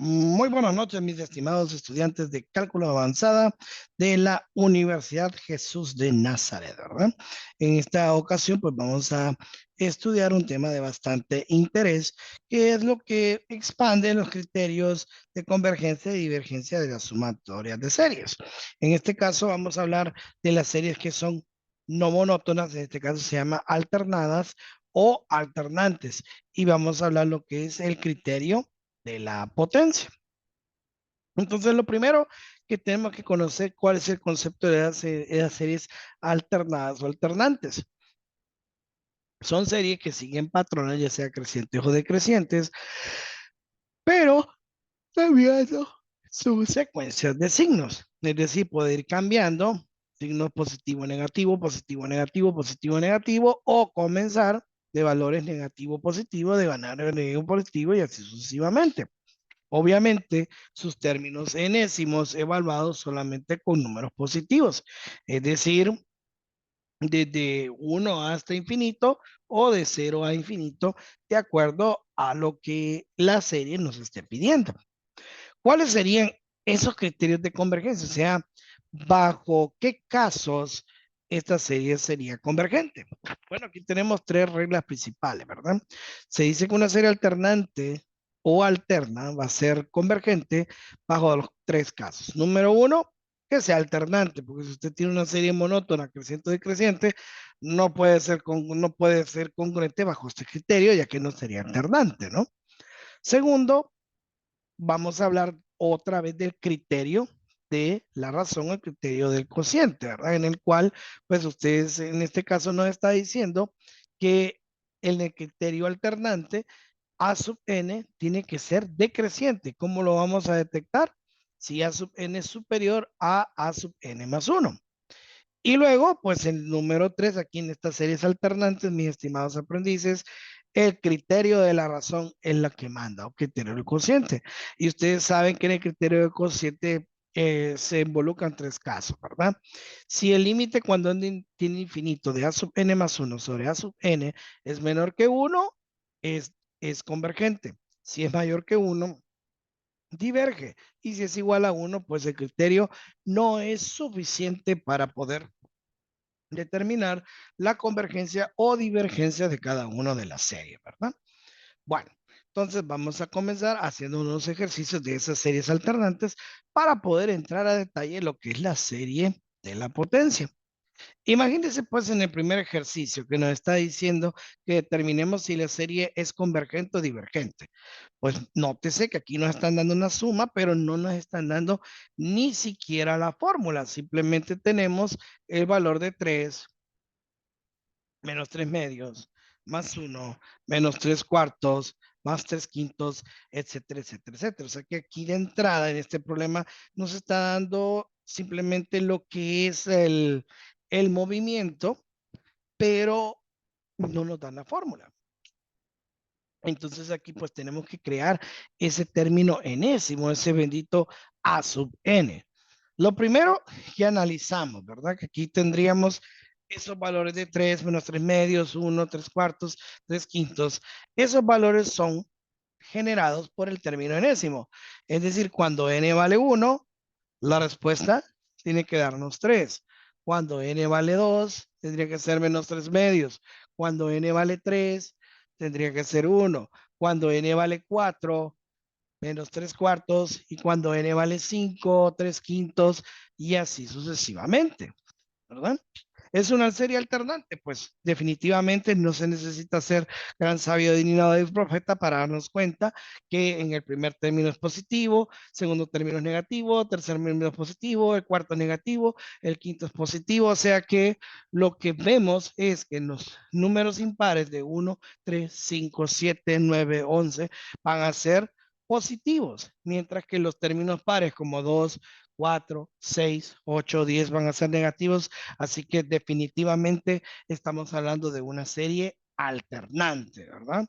Muy buenas noches, mis estimados estudiantes de cálculo avanzada de la Universidad Jesús de Nazaret, ¿verdad? En esta ocasión, pues vamos a estudiar un tema de bastante interés, que es lo que expande los criterios de convergencia y divergencia de las sumatorias de series. En este caso, vamos a hablar de las series que son no monótonas, en este caso se llama alternadas o alternantes, y vamos a hablar lo que es el criterio de la potencia. Entonces, lo primero que tenemos que conocer cuál es el concepto de las series alternadas o alternantes. Son series que siguen patrones, ya sea crecientes o decrecientes, pero cambiando sus secuencias de signos. Es decir, puede ir cambiando signos positivo, negativo, positivo, negativo, positivo, negativo, o comenzar de valores negativo, positivo, de ganar negativo, positivo y así sucesivamente. Obviamente, sus términos enésimos evaluados solamente con números positivos, es decir, desde 1 hasta infinito o de 0 a infinito, de acuerdo a lo que la serie nos esté pidiendo. ¿Cuáles serían esos criterios de convergencia? O sea, ¿bajo qué casos esta serie sería convergente? Bueno, aquí tenemos tres reglas principales, ¿verdad? Se dice que una serie alternante o alterna va a ser convergente bajo los tres casos. Número uno, que sea alternante, porque si usted tiene una serie monótona, creciente o decreciente, no puede ser congruente bajo este criterio, ya que no sería alternante, ¿no? Segundo, vamos a hablar otra vez del criterio de la razón, el criterio del cociente, ¿verdad? En el cual, pues ustedes en este caso nos está diciendo que en el criterio alternante, A sub n tiene que ser decreciente. ¿Cómo lo vamos a detectar? Si A sub n es superior a sub n más 1. Y luego, pues el número 3, aquí en estas series alternantes, mis estimados aprendices, el criterio de la razón es la que manda, o criterio del cociente. Y ustedes saben que en el criterio del cociente se involucran tres casos, ¿verdad? Si el límite cuando n tiene infinito de a sub n más 1 sobre a sub n es menor que 1, es convergente. Si es mayor que 1, diverge. Y si es igual a 1, pues el criterio no es suficiente para poder determinar la convergencia o divergencia de cada una de las series, ¿verdad? Bueno, entonces vamos a comenzar haciendo unos ejercicios de esas series alternantes para poder entrar a detalle lo que es la serie de la potencia. Imagínense pues en el primer ejercicio que nos está diciendo que determinemos si la serie es convergente o divergente. Pues nótese que aquí nos están dando una suma, pero no nos están dando ni siquiera la fórmula. Simplemente tenemos el valor de 3 menos 3 medios, más 1, menos 3 cuartos, más 3 quintos, etcétera, etcétera, etcétera. O sea que aquí de entrada en este problema nos está dando simplemente lo que es el movimiento, pero no nos dan la fórmula. Entonces aquí pues tenemos que crear ese término enésimo, ese bendito A sub n. Lo primero que analizamos, ¿verdad? Que aquí tendríamos esos valores de 3 menos 3 medios, 1, 3 cuartos, 3 quintos. Esos valores son generados por el término enésimo. Es decir, cuando n vale 1, la respuesta tiene que darnos 3. Cuando n vale 2, tendría que ser menos 3 medios. Cuando n vale 3, tendría que ser 1. Cuando n vale 4, menos 3 cuartos. Y cuando n vale 5, 3 quintos. Y así sucesivamente, ¿verdad? ¿Es una serie alternante? Pues definitivamente no se necesita ser gran sabio ni nada de profeta para darnos cuenta que en el primer término es positivo, segundo término es negativo, tercer término es positivo, el cuarto negativo, el quinto es positivo, o sea que lo que vemos es que los números impares de 1, 3, 5, 7, 9, 11 van a ser positivos, mientras que los términos pares como 2, 4, 6, 8, 10 van a ser negativos. Así que definitivamente estamos hablando de una serie alternante, ¿verdad?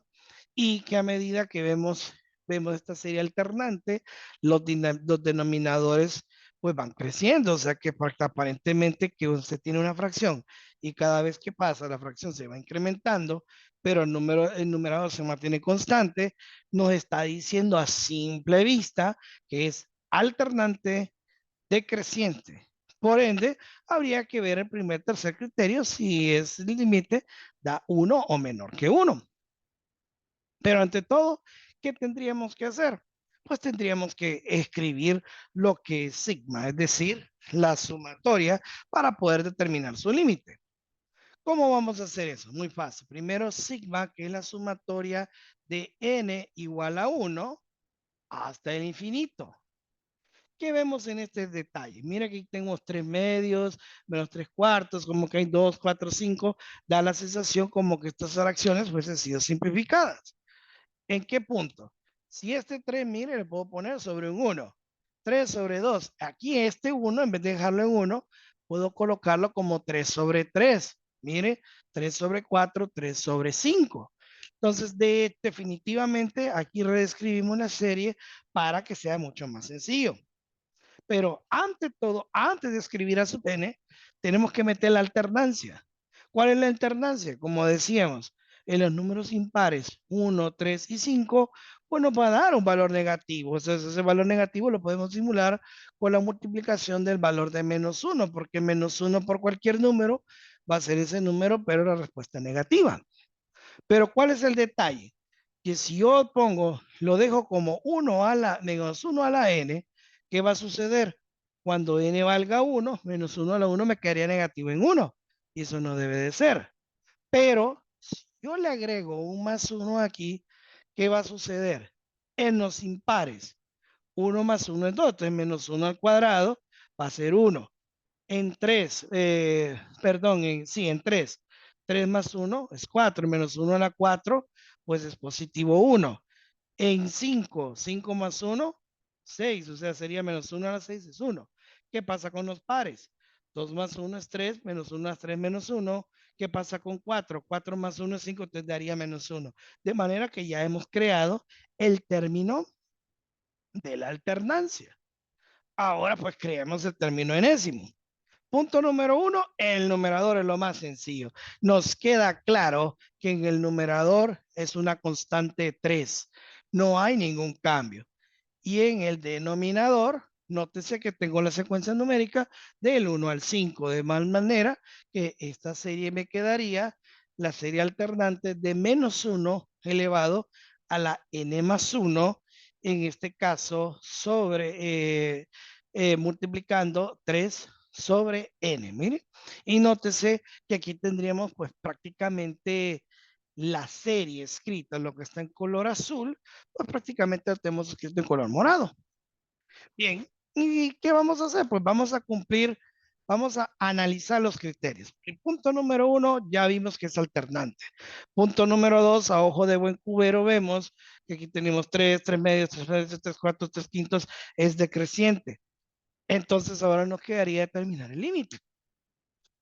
Y que a medida que vemos esta serie alternante, los denominadores pues van creciendo, o sea que aparentemente que usted tiene una fracción y cada vez que pasa la fracción se va incrementando, pero el numerador se mantiene constante, nos está diciendo a simple vista que es alternante decreciente. Por ende, habría que ver el primer, tercer criterio si es el límite da 1 o menor que 1. Pero ante todo, ¿qué tendríamos que hacer? Pues tendríamos que escribir lo que es sigma, es decir, la sumatoria para poder determinar su límite. ¿Cómo vamos a hacer eso? Muy fácil. Primero, sigma, que es la sumatoria de n igual a 1 hasta el infinito. ¿Qué vemos en este detalle? Mira que aquí tenemos 3 medios, menos 3 cuartos, como que hay 2, 4, 5. Da la sensación como que estas fracciones pues han sido simplificadas. ¿En qué punto? Si este 3, mire, le puedo poner sobre un 1. 3 sobre 2. Aquí este 1, en vez de dejarlo en 1, puedo colocarlo como 3 sobre 3. Mire, 3 sobre 4, 3 sobre 5. Entonces, definitivamente aquí reescribimos una serie para que sea mucho más sencillo. Pero ante todo, antes de escribir a sub n, tenemos que meter la alternancia. ¿Cuál es la alternancia? Como decíamos, en los números impares 1, 3 y 5, pues nos va a dar un valor negativo. Entonces, ese valor negativo lo podemos simular con la multiplicación del valor de menos 1, porque menos 1 por cualquier número va a ser ese número, pero la respuesta negativa. Pero ¿cuál es el detalle? Que si yo pongo, lo dejo como 1 a la, menos 1 a la n, ¿qué va a suceder? Cuando n valga 1, menos 1 a la 1 me quedaría negativo en 1. Y eso no debe de ser. Pero si yo le agrego un más 1 aquí, ¿qué va a suceder? En los impares, 1 más 1 es 2, entonces menos 1 al cuadrado va a ser 1 en 3, perdón, en 3. 3 más 1 es 4, menos 1 a la 4, pues es positivo 1. En 5, 5 más 1, 6, o sea, sería menos 1 a la 6 es 1. ¿Qué pasa con los pares? 2 más 1 es 3, menos 1 es 3 menos 1. ¿Qué pasa con 4? 4 más 1 es 5, entonces daría menos 1. De manera que ya hemos creado el término de la alternancia. Ahora pues creemos el término enésimo. Punto número 1, el numerador es lo más sencillo. Nos queda claro que en el numerador es una constante 3. No hay ningún cambio. Y en el denominador, nótese que tengo la secuencia numérica del 1 al 5, de mal manera que esta serie me quedaría la serie alternante de menos 1 elevado a la n más 1, en este caso multiplicando 3 sobre n, mire. Y nótese que aquí tendríamos pues prácticamente la serie escrita, lo que está en color azul, pues prácticamente lo tenemos escrito en color morado. Bien, ¿y qué vamos a hacer? Pues vamos a cumplir, vamos a analizar los criterios. El punto número 1 ya vimos que es alternante. Punto número 2, a ojo de buen cubero vemos que aquí tenemos 3, 3 medios, 3 medios, 3 cuartos, 3 quintos, es decreciente. Entonces ahora nos quedaría determinar el límite.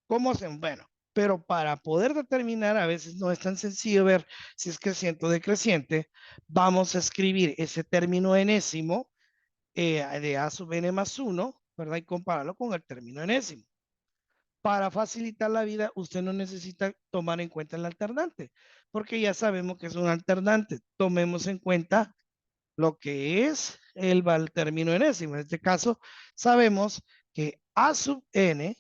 ¿Cómo hacen? Bueno, pero para poder determinar, a veces no es tan sencillo ver si es creciente o decreciente, vamos a escribir ese término enésimo de a sub n más 1, ¿verdad? Y compararlo con el término enésimo. Para facilitar la vida, usted no necesita tomar en cuenta el alternante, porque ya sabemos que es un alternante. Tomemos en cuenta lo que es el término enésimo. En este caso, sabemos que a sub n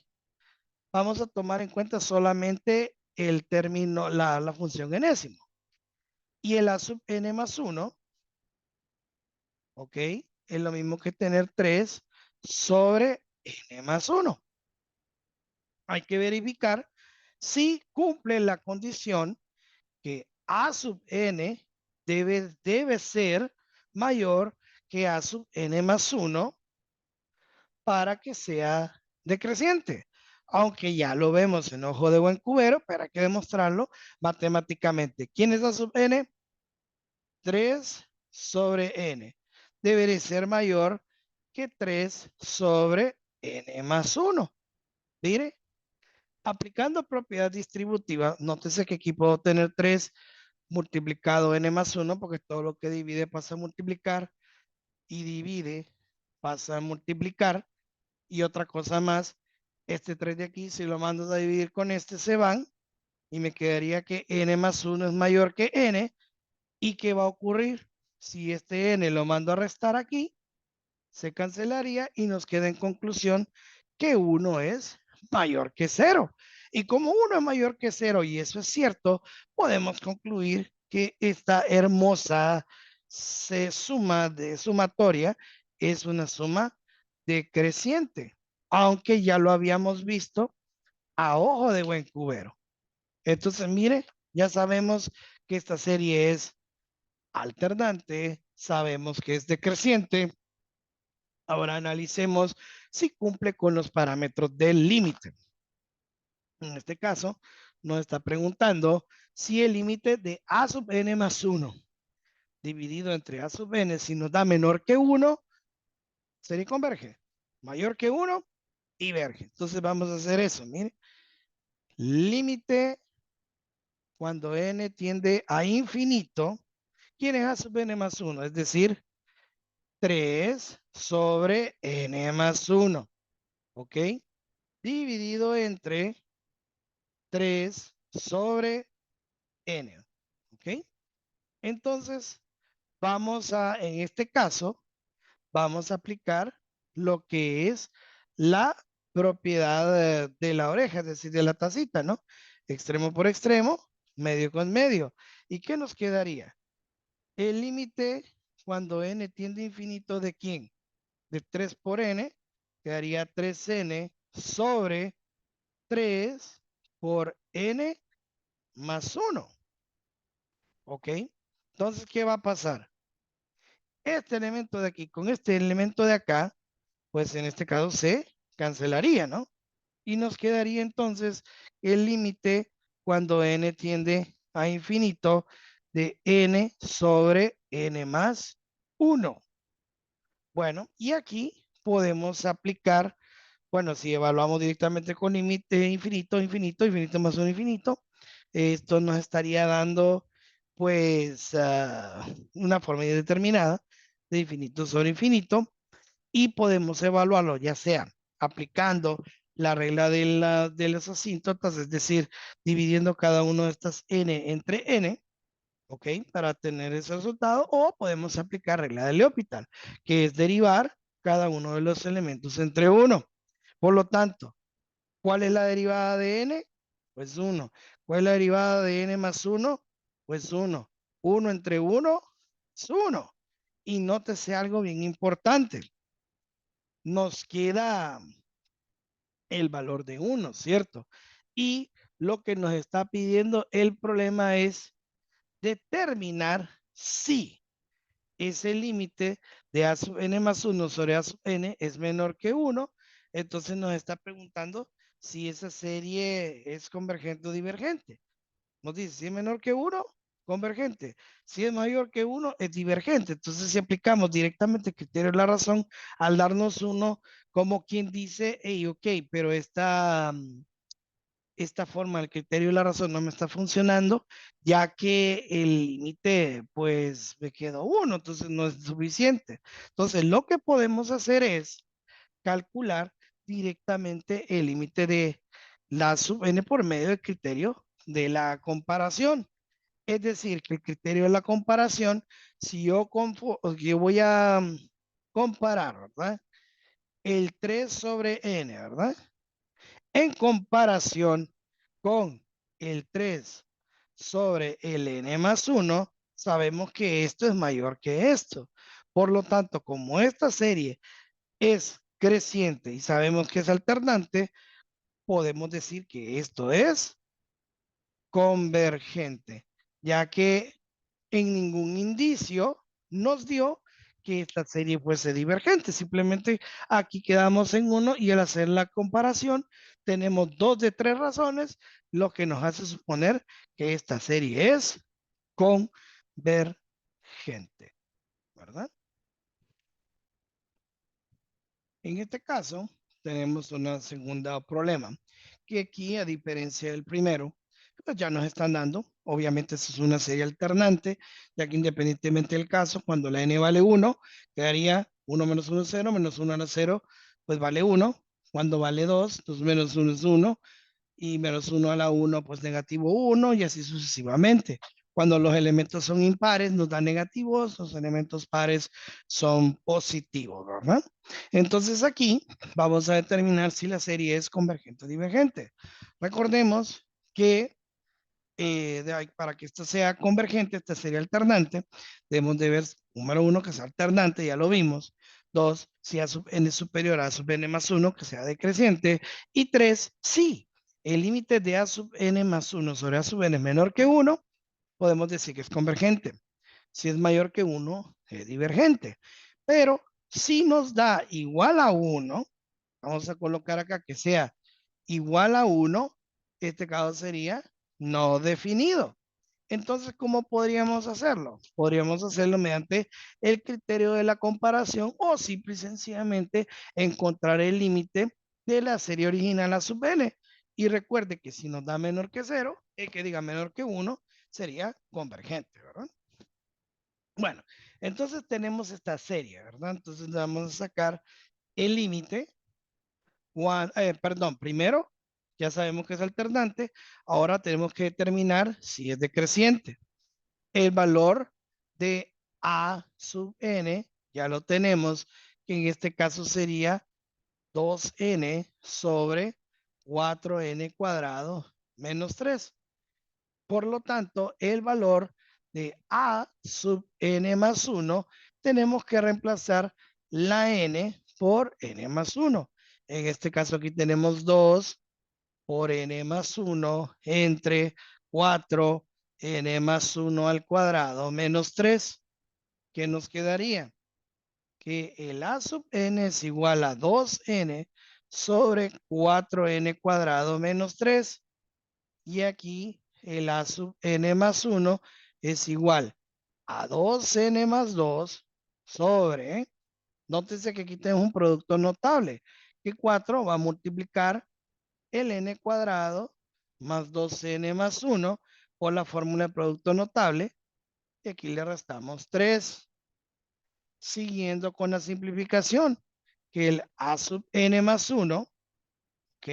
vamos a tomar en cuenta solamente el término, la función enésimo. Y el a sub n más 1, ¿ok? Es lo mismo que tener 3 sobre n más 1. Hay que verificar si cumple la condición que a sub n debe ser mayor que a sub n más 1 para que sea decreciente. Aunque ya lo vemos en ojo de buen cubero, pero hay que demostrarlo matemáticamente. ¿Quién es a sub n? 3 sobre n. Debería ser mayor que 3 sobre n más 1. Mire, aplicando propiedad distributiva, nótese que aquí puedo tener 3 multiplicado n más 1, porque todo lo que divide pasa a multiplicar y divide pasa a multiplicar. Y otra cosa más, este 3 de aquí, si lo mandas a dividir con este, se van. y me quedaría que n más 1 es mayor que n. ¿Y qué va a ocurrir? Si este n lo mando a restar aquí, se cancelaría y nos queda en conclusión que 1 es mayor que 0. Y como 1 es mayor que 0 y eso es cierto, podemos concluir que esta hermosa suma de sumatoria es una suma decreciente, aunque ya lo habíamos visto a ojo de buen cubero. Entonces, mire, ya sabemos que esta serie es alternante, sabemos que es decreciente. Ahora analicemos si cumple con los parámetros del límite. En este caso, nos está preguntando si el límite de a sub n más 1 dividido entre a sub n, si nos da menor que 1, sería converge. Mayor que 1, diverge. Entonces vamos a hacer eso. Mire, límite cuando n tiende a infinito, ¿quién es a sub n más 1? Es decir, 3 sobre n más 1. ¿Ok? Dividido entre 3 sobre n. ¿Ok? Entonces, en este caso, vamos a aplicar lo que es la propiedad de la oreja, es decir, de la tacita, ¿no? Extremo por extremo, medio con medio. ¿Y qué nos quedaría? El límite cuando n tiende a infinito, ¿de quién? De 3 por n, quedaría 3n sobre 3 por n más 1. ¿Ok? Entonces, ¿qué va a pasar? Este elemento de aquí con este elemento de acá, pues en este caso se cancelaría, ¿no? Y nos quedaría entonces el límite cuando n tiende a infinito de n sobre n más 1. Bueno, y aquí podemos aplicar, bueno, si evaluamos directamente con límite infinito, infinito, infinito más un infinito, esto nos estaría dando pues una forma indeterminada de infinito sobre infinito y podemos evaluarlo ya sea aplicando la regla de las asíntotas, es decir, dividiendo cada uno de estas n entre n, ¿ok? Para tener ese resultado, o podemos aplicar regla de L'Hopital, que es derivar cada uno de los elementos entre uno. Por lo tanto, ¿cuál es la derivada de n? Pues 1. ¿Cuál es la derivada de n más 1? Pues 1. 1 entre 1 es 1. Y nótese algo bien importante. Nos queda el valor de 1, ¿cierto? Y lo que nos está pidiendo el problema es determinar si ese límite de a sub n más 1 sobre a sub n es menor que 1. Entonces nos está preguntando si esa serie es convergente o divergente. Nos dice, si es menor que 1, convergente. Si es mayor que 1, es divergente. Entonces, si aplicamos directamente el criterio de la razón, al darnos 1, como quien dice, hey, ok, pero esta forma del criterio de la razón no me está funcionando, ya que el límite, pues, me quedó 1, entonces no es suficiente. Entonces, lo que podemos hacer es calcular directamente el límite de la sub n por medio del criterio de la comparación. Es decir, que el criterio de la comparación, si yo voy a comparar, ¿verdad? El 3 sobre n, ¿verdad? En comparación con el 3 sobre el n más 1, sabemos que esto es mayor que esto. Por lo tanto, como esta serie es creciente y sabemos que es alternante, podemos decir que esto es convergente, ya que en ningún indicio nos dio que esta serie fuese divergente. Simplemente aquí quedamos en uno y al hacer la comparación tenemos dos de tres razones, lo que nos hace suponer que esta serie es convergente, ¿verdad? En este caso, tenemos una segunda problema, que aquí, a diferencia del primero, pues ya nos están dando, obviamente eso es una serie alternante, ya que independientemente del caso, cuando la n vale 1, quedaría 1 menos 1 es 0, menos 1 menos 0, pues vale 1. Cuando vale 2, 2 menos 1 es 1, y menos 1 a la 1, pues negativo 1 y así sucesivamente. Cuando los elementos son impares, nos dan negativos, los elementos pares son positivos, ¿verdad? Entonces aquí vamos a determinar si la serie es convergente o divergente. Recordemos que para que esto sea convergente, esta serie alternante, debemos de ver, número 1, que sea alternante, ya lo vimos. 2, si A sub n es superior a A sub n más 1, que sea decreciente. Y 3, si el límite de A sub n más 1 sobre A sub n es menor que 1, podemos decir que es convergente. Si es mayor que 1, es divergente. Pero si nos da igual a 1, vamos a colocar acá que sea igual a 1, este caso sería no definido. Entonces, ¿cómo podríamos hacerlo? Podríamos hacerlo mediante el criterio de la comparación o simple y sencillamente encontrar el límite de la serie original a sub n. Y recuerde que si nos da menor que 0, que diga menor que 1, sería convergente, ¿verdad? Bueno, entonces tenemos esta serie, ¿verdad? Entonces vamos a sacar el límite. Perdón, primero ya sabemos que es alternante, ahora tenemos que determinar si es decreciente. El valor de A sub n, ya lo tenemos, que en este caso sería 2n sobre 4n cuadrado menos 3. Por lo tanto, el valor de A sub n más 1, tenemos que reemplazar la n por n más 1. En este caso aquí tenemos 2 por n más 1 entre 4 n más 1 al cuadrado menos 3. ¿Qué nos quedaría? Que el A sub n es igual a 2n sobre 4n cuadrado menos 3. Y aquí el A sub n más 1 es igual a 2n más 2 sobre, nótese que aquí tenemos un producto notable, que 4 va a multiplicar el n cuadrado más 2n más 1 por la fórmula de producto notable, y aquí le restamos 3. Siguiendo con la simplificación, que el A sub n más 1, ¿ok?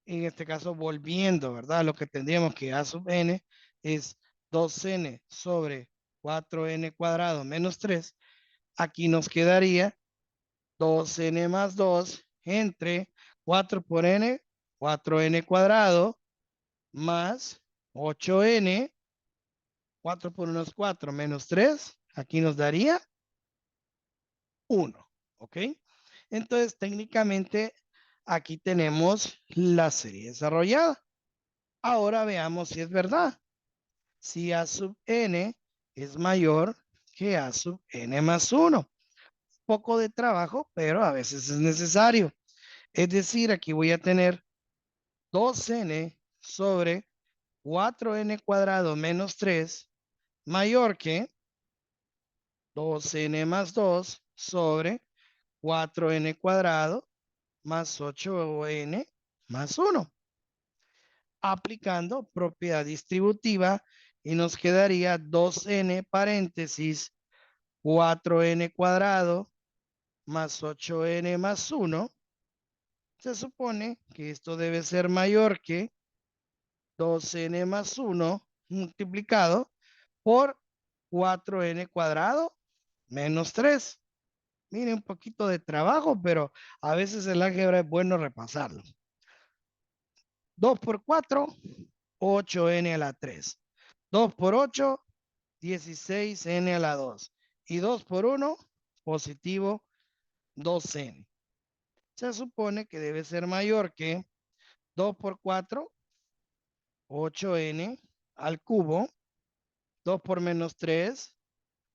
En este caso, volviendo, ¿verdad? Lo que tendríamos que A sub n es 2n sobre 4n cuadrado menos 3. Aquí nos quedaría 2n más 2 entre 4 por n, 4n cuadrado más 8n, 4 por 1 es 4, menos 3, aquí nos daría 1, ¿ok? Entonces, técnicamente, aquí tenemos la serie desarrollada. Ahora veamos si es verdad. Si A sub n es mayor que A sub n más 1. Poco de trabajo, pero a veces es necesario. Es decir, aquí voy a tener 2n sobre 4n cuadrado menos 3 mayor que 2n más 2 sobre 4n cuadrado más 8n más 1. Aplicando propiedad distributiva y nos quedaría 2n paréntesis 4n cuadrado más 8n más 1. Se supone que esto debe ser mayor que 2n más 1 multiplicado por 4n cuadrado menos 3. Mire, un poquito de trabajo, pero a veces el álgebra es bueno repasarlo. 2 por 4, 8n a la 3. 2 por 8, 16n a la 2. Y 2 por 1, positivo 2n. Se supone que debe ser mayor que 2 por 4, 8n al cubo. 2 por menos 3,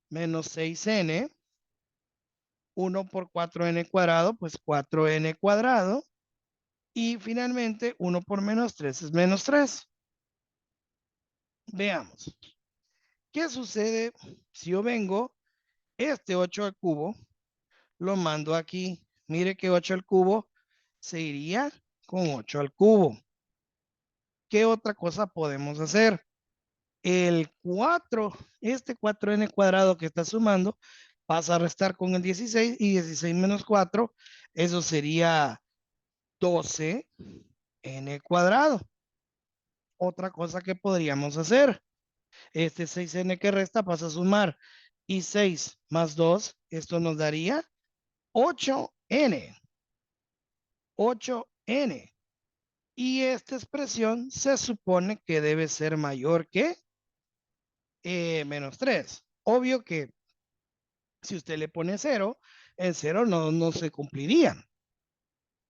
menos 6n. 1 por 4n cuadrado, pues 4n cuadrado. Y finalmente 1 por menos 3 es menos 3. Veamos. ¿Qué sucede si yo vengo este 8 al cubo, lo mando aquí? Mire que 8 al cubo se iría con 8 al cubo. ¿Qué otra cosa podemos hacer? El 4, este 4n cuadrado que está sumando, pasa a restar con el 16 y 16 menos 4, eso sería 12n n cuadrado. Otra cosa que podríamos hacer, este 6n que resta pasa a sumar y 6 más 2, esto nos daría 8n. 8n. Y esta expresión se supone que debe ser mayor que menos 3. Obvio que si usted le pone 0, el 0 no se cumpliría.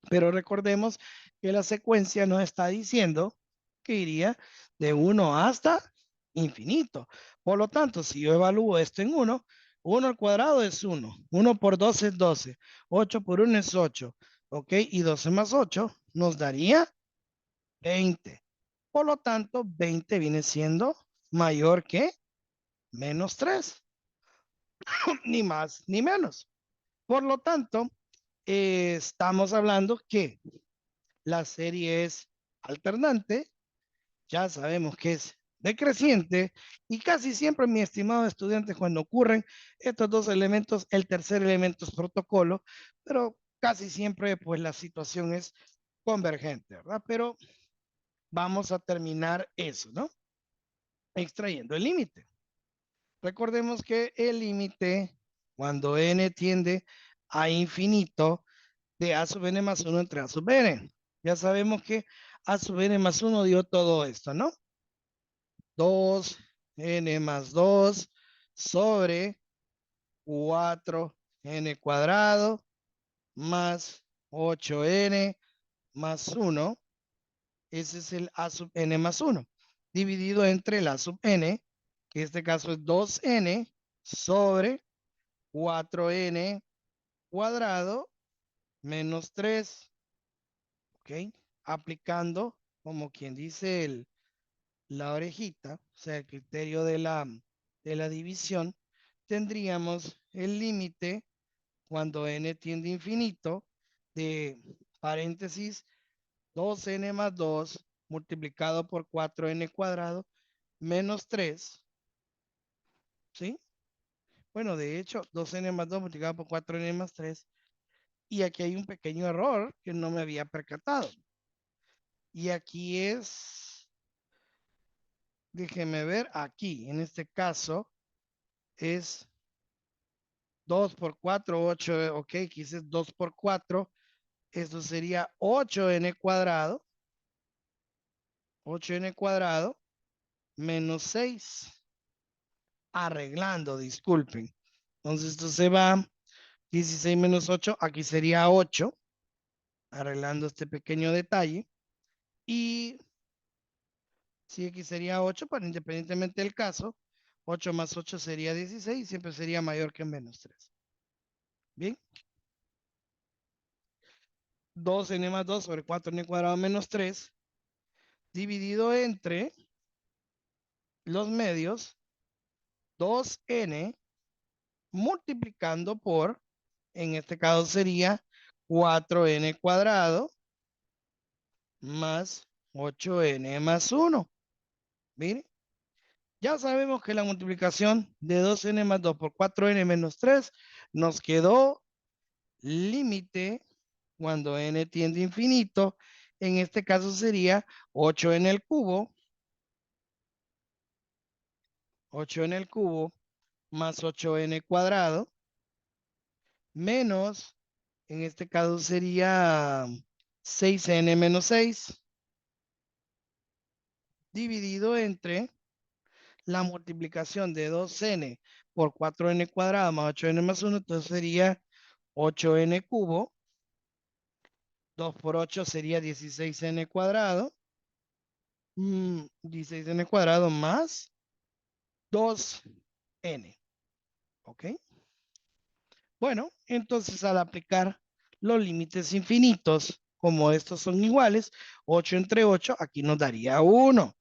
Pero recordemos que la secuencia nos está diciendo que iría de 1 hasta infinito. Por lo tanto, si yo evalúo esto en 1, 1 al cuadrado es 1, 1 por 2 es 12, 8 por 1 es 8, ¿ok? Y 12 más 8 nos daría 20. Por lo tanto, 20 viene siendo mayor que menos 3, ni más ni menos. Por lo tanto, estamos hablando que la serie es alternante, ya sabemos que es decreciente y casi siempre, mi estimado estudiante, cuando ocurren estos dos elementos, el tercer elemento es protocolo, pero casi siempre pues la situación es convergente, ¿verdad? Pero vamos a terminar eso, ¿no? Extrayendo el límite. Recordemos que el límite, cuando n tiende a infinito, de a sub n más 1 entre a sub n. Ya sabemos que a sub n más 1 dio todo esto, ¿no? 2n más 2 sobre 4n cuadrado más 8n más 1. Ese es el a sub n más 1. Dividido entre el a sub n, que en este caso es 2n sobre 4n cuadrado menos 3. ¿Ok? Aplicando, como quien dice, la orejita, o sea, el criterio de la división, tendríamos el límite cuando n tiende a infinito de paréntesis 2n más 2 multiplicado por 4n cuadrado menos 3, ¿sí? Bueno, de hecho, 2n más 2 multiplicado por 4n más 3. Y aquí hay un pequeño error que no me había percatado. Y aquí es, déjeme ver, aquí, en este caso, es 2 por 4, 8, ok, aquí es 2 por 4, esto sería 8n cuadrado, 8n cuadrado, menos 6, arreglando, disculpen. Entonces esto se va, 16 menos 8, aquí sería 8, arreglando este pequeño detalle. Y si aquí sería 8, pero independientemente del caso, 8 más 8 sería 16, siempre sería mayor que menos 3. Bien, 2n más 2 sobre 4n cuadrado menos 3, dividido entre los medios, 2n multiplicando por, en este caso sería 4n cuadrado más 8n más 1. Miren, ya sabemos que la multiplicación de 2n más 2 por 4n menos 3 nos quedó límite cuando n tiende a infinito. En este caso sería 8 en el cubo, 8 en el cubo más 8n cuadrado menos, en este caso sería 6n menos 6 dividido entre la multiplicación de 2n por 4n cuadrado más 8n más 1, entonces sería 8n cubo, 2 por 8 sería 16n cuadrado, 16n cuadrado más 2n, ¿ok? Bueno, entonces al aplicar los límites infinitos, como estos son iguales, 8 entre 8, aquí nos daría 1.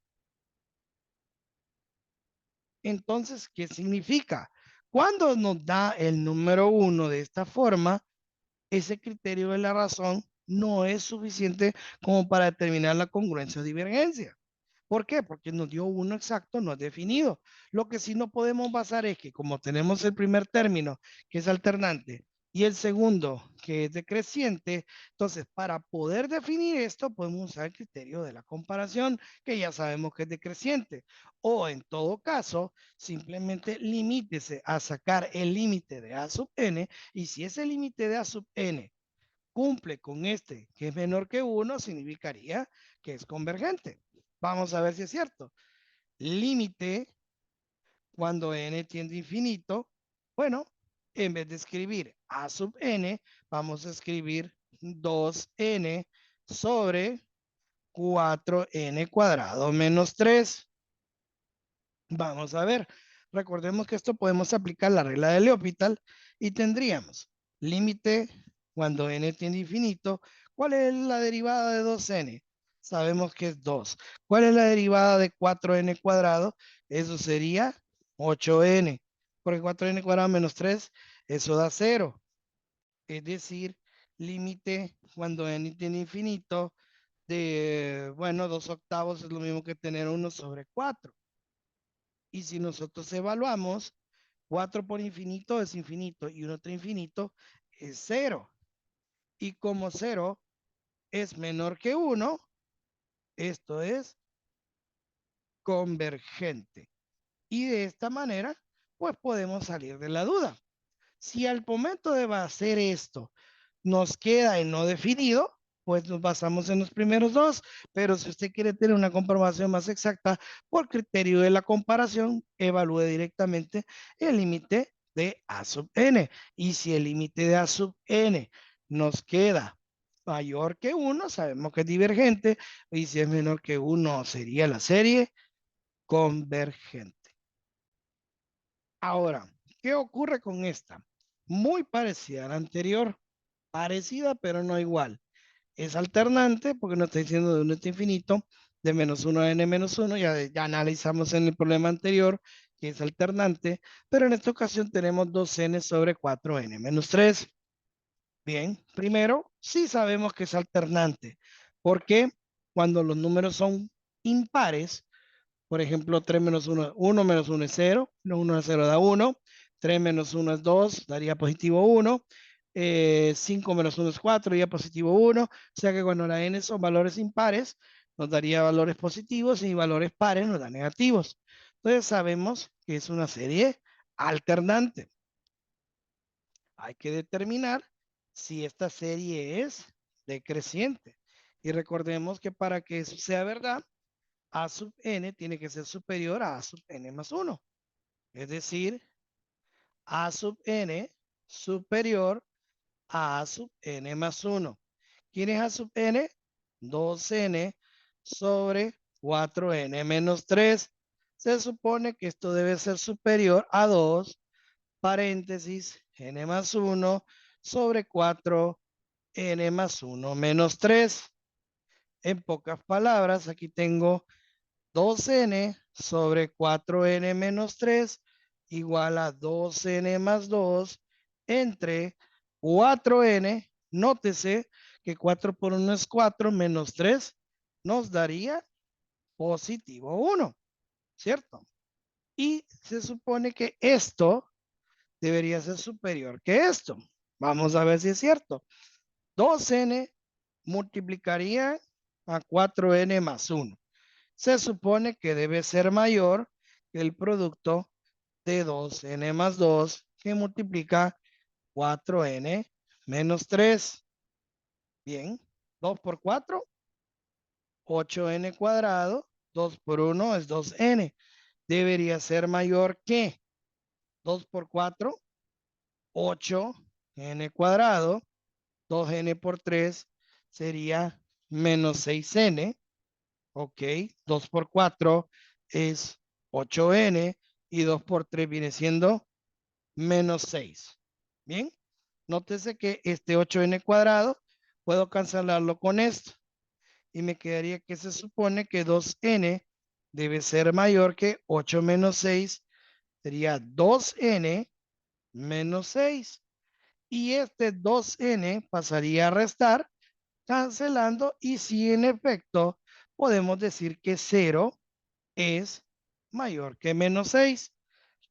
Entonces, ¿qué significa? Cuando nos da el número 1 de esta forma, ese criterio de la razón no es suficiente como para determinar la congruencia o divergencia. ¿Por qué? Porque nos dio uno exacto, no es definido. Lo que sí no podemos basar es que como tenemos el primer término, que es alternante, y el segundo que es decreciente. Entonces, para poder definir esto, podemos usar el criterio de la comparación, que ya sabemos que es decreciente. O en todo caso, simplemente limítese a sacar el límite de a sub n, y si ese límite de a sub n cumple con este, que es menor que 1, significaría que es convergente. Vamos a ver si es cierto. Límite cuando n tiende a infinito, bueno, en vez de escribir a sub n, vamos a escribir 2n sobre 4n cuadrado menos 3. Vamos a ver. Recordemos que esto podemos aplicar la regla de L'Hopital y tendríamos límite cuando n tiende a infinito. ¿Cuál es la derivada de 2n? Sabemos que es 2. ¿Cuál es la derivada de 4n cuadrado? Eso sería 8n. Porque 4n cuadrado menos 3, eso da 0. Es decir, límite cuando n tiende a infinito de, bueno, 2 octavos es lo mismo que tener 1 sobre 4. Y si nosotros evaluamos, 4 por infinito es infinito y 1 otro infinito es 0. Y como 0 es menor que 1, esto es convergente. Y de esta manera, pues podemos salir de la duda. Si al momento de hacer esto nos queda en no definido, pues nos basamos en los primeros dos, pero si usted quiere tener una comprobación más exacta, por criterio de la comparación, evalúe directamente el límite de a sub n. Y si el límite de a sub n nos queda mayor que 1, sabemos que es divergente, y si es menor que 1, sería la serie convergente. Ahora, ¿qué ocurre con esta? Muy parecida a la anterior, parecida pero no igual. Es alternante porque nos está diciendo de 1 hasta infinito, de menos 1 a n menos 1, ya analizamos en el problema anterior que es alternante, pero en esta ocasión tenemos 2n sobre 4n menos 3. Bien, primero, sí sabemos que es alternante, porque cuando los números son impares, por ejemplo, 3 menos 1, 1 menos 1 es 0, 1 menos 0 da 1, 3 menos 1 es 2, daría positivo 1, 5 menos 1 es 4, daría positivo 1, o sea que cuando la n son valores impares, nos daría valores positivos y valores pares nos da negativos. Entonces sabemos que es una serie alternante. Hay que determinar si esta serie es decreciente. Y recordemos que para que eso sea verdad, a sub n tiene que ser superior a sub n más 1. Es decir, a sub n superior a sub n más 1. ¿Quién es a sub n? 2n sobre 4n menos 3. Se supone que esto debe ser superior a 2, paréntesis, n más 1 sobre 4n más 1 menos 3. En pocas palabras, aquí tengo 2n sobre 4n menos 3 igual a 2n más 2 entre 4n. Nótese que 4 por 1 es 4 menos 3 nos daría positivo 1, ¿cierto? Y se supone que esto debería ser superior que esto. Vamos a ver si es cierto. 2n multiplicaría a 4n más 1. Se supone que debe ser mayor que el producto de 2n más 2 que multiplica 4n menos 3. Bien, 2 por 4, 8n cuadrado, 2 por 1 es 2n. Debería ser mayor que 2 por 4, 8n cuadrado, 2n por 3 sería menos 6n. Ok, 2 por 4 es 8n y 2 por 3 viene siendo menos 6. Bien, nótese que este 8n cuadrado puedo cancelarlo con esto y me quedaría que se supone que 2n debe ser mayor que 8 menos 6, sería 2n menos 6. Y este 2n pasaría a restar cancelando, y si en efecto podemos decir que 0 es mayor que menos 6.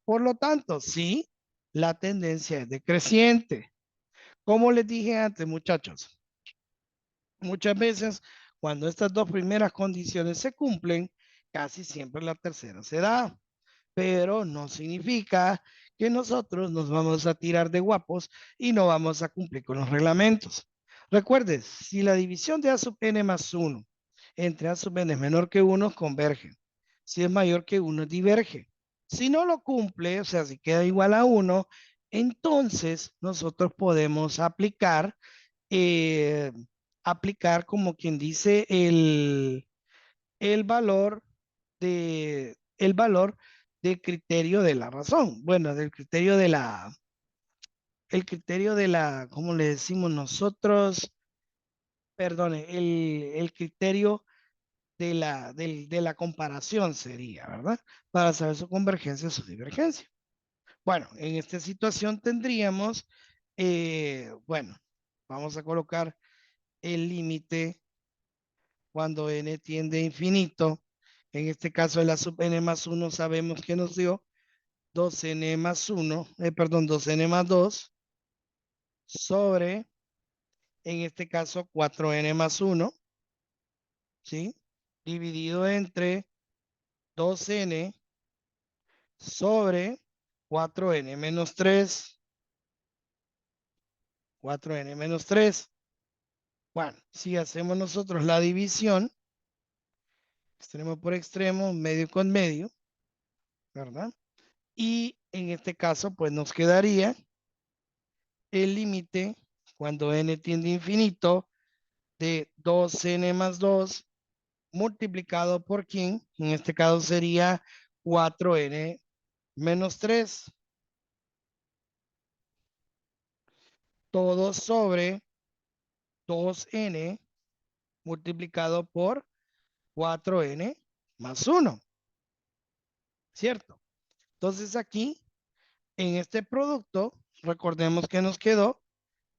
Por lo tanto, sí, la tendencia es decreciente. Como les dije antes, muchachos, muchas veces cuando estas dos primeras condiciones se cumplen, casi siempre la tercera se da, pero no significa que nosotros nos vamos a tirar de guapos y no vamos a cumplir con los reglamentos. Recuerden, si la división de A sub n más 1 entre A sub n es menor que 1, converge. Si es mayor que 1, diverge. Si no lo cumple, o sea, si queda igual a 1, entonces nosotros podemos eh, aplicar como quien dice el valor el valor del criterio de la razón. Bueno, del criterio el criterio de la, ¿cómo le decimos nosotros? Perdone, el criterio de la comparación sería, ¿verdad? Para saber su convergencia o su divergencia. Bueno, en esta situación tendríamos, bueno, vamos a colocar el límite cuando n tiende a infinito. En este caso de la sub n más 1 sabemos que nos dio 2n más 1, perdón, 2n más 2 sobre, en este caso, 4n más 1, ¿sí? Dividido entre 2n sobre 4n menos 3, 4n menos 3. Bueno, si hacemos nosotros la división, extremo por extremo, medio con medio, ¿verdad? Y en este caso, pues nos quedaría el límite cuando n tiende a infinito de 2n más 2 multiplicado por quién, en este caso sería 4n menos 3, todo sobre 2n multiplicado por 4n más 1, ¿cierto? Entonces aquí, en este producto, recordemos que nos quedó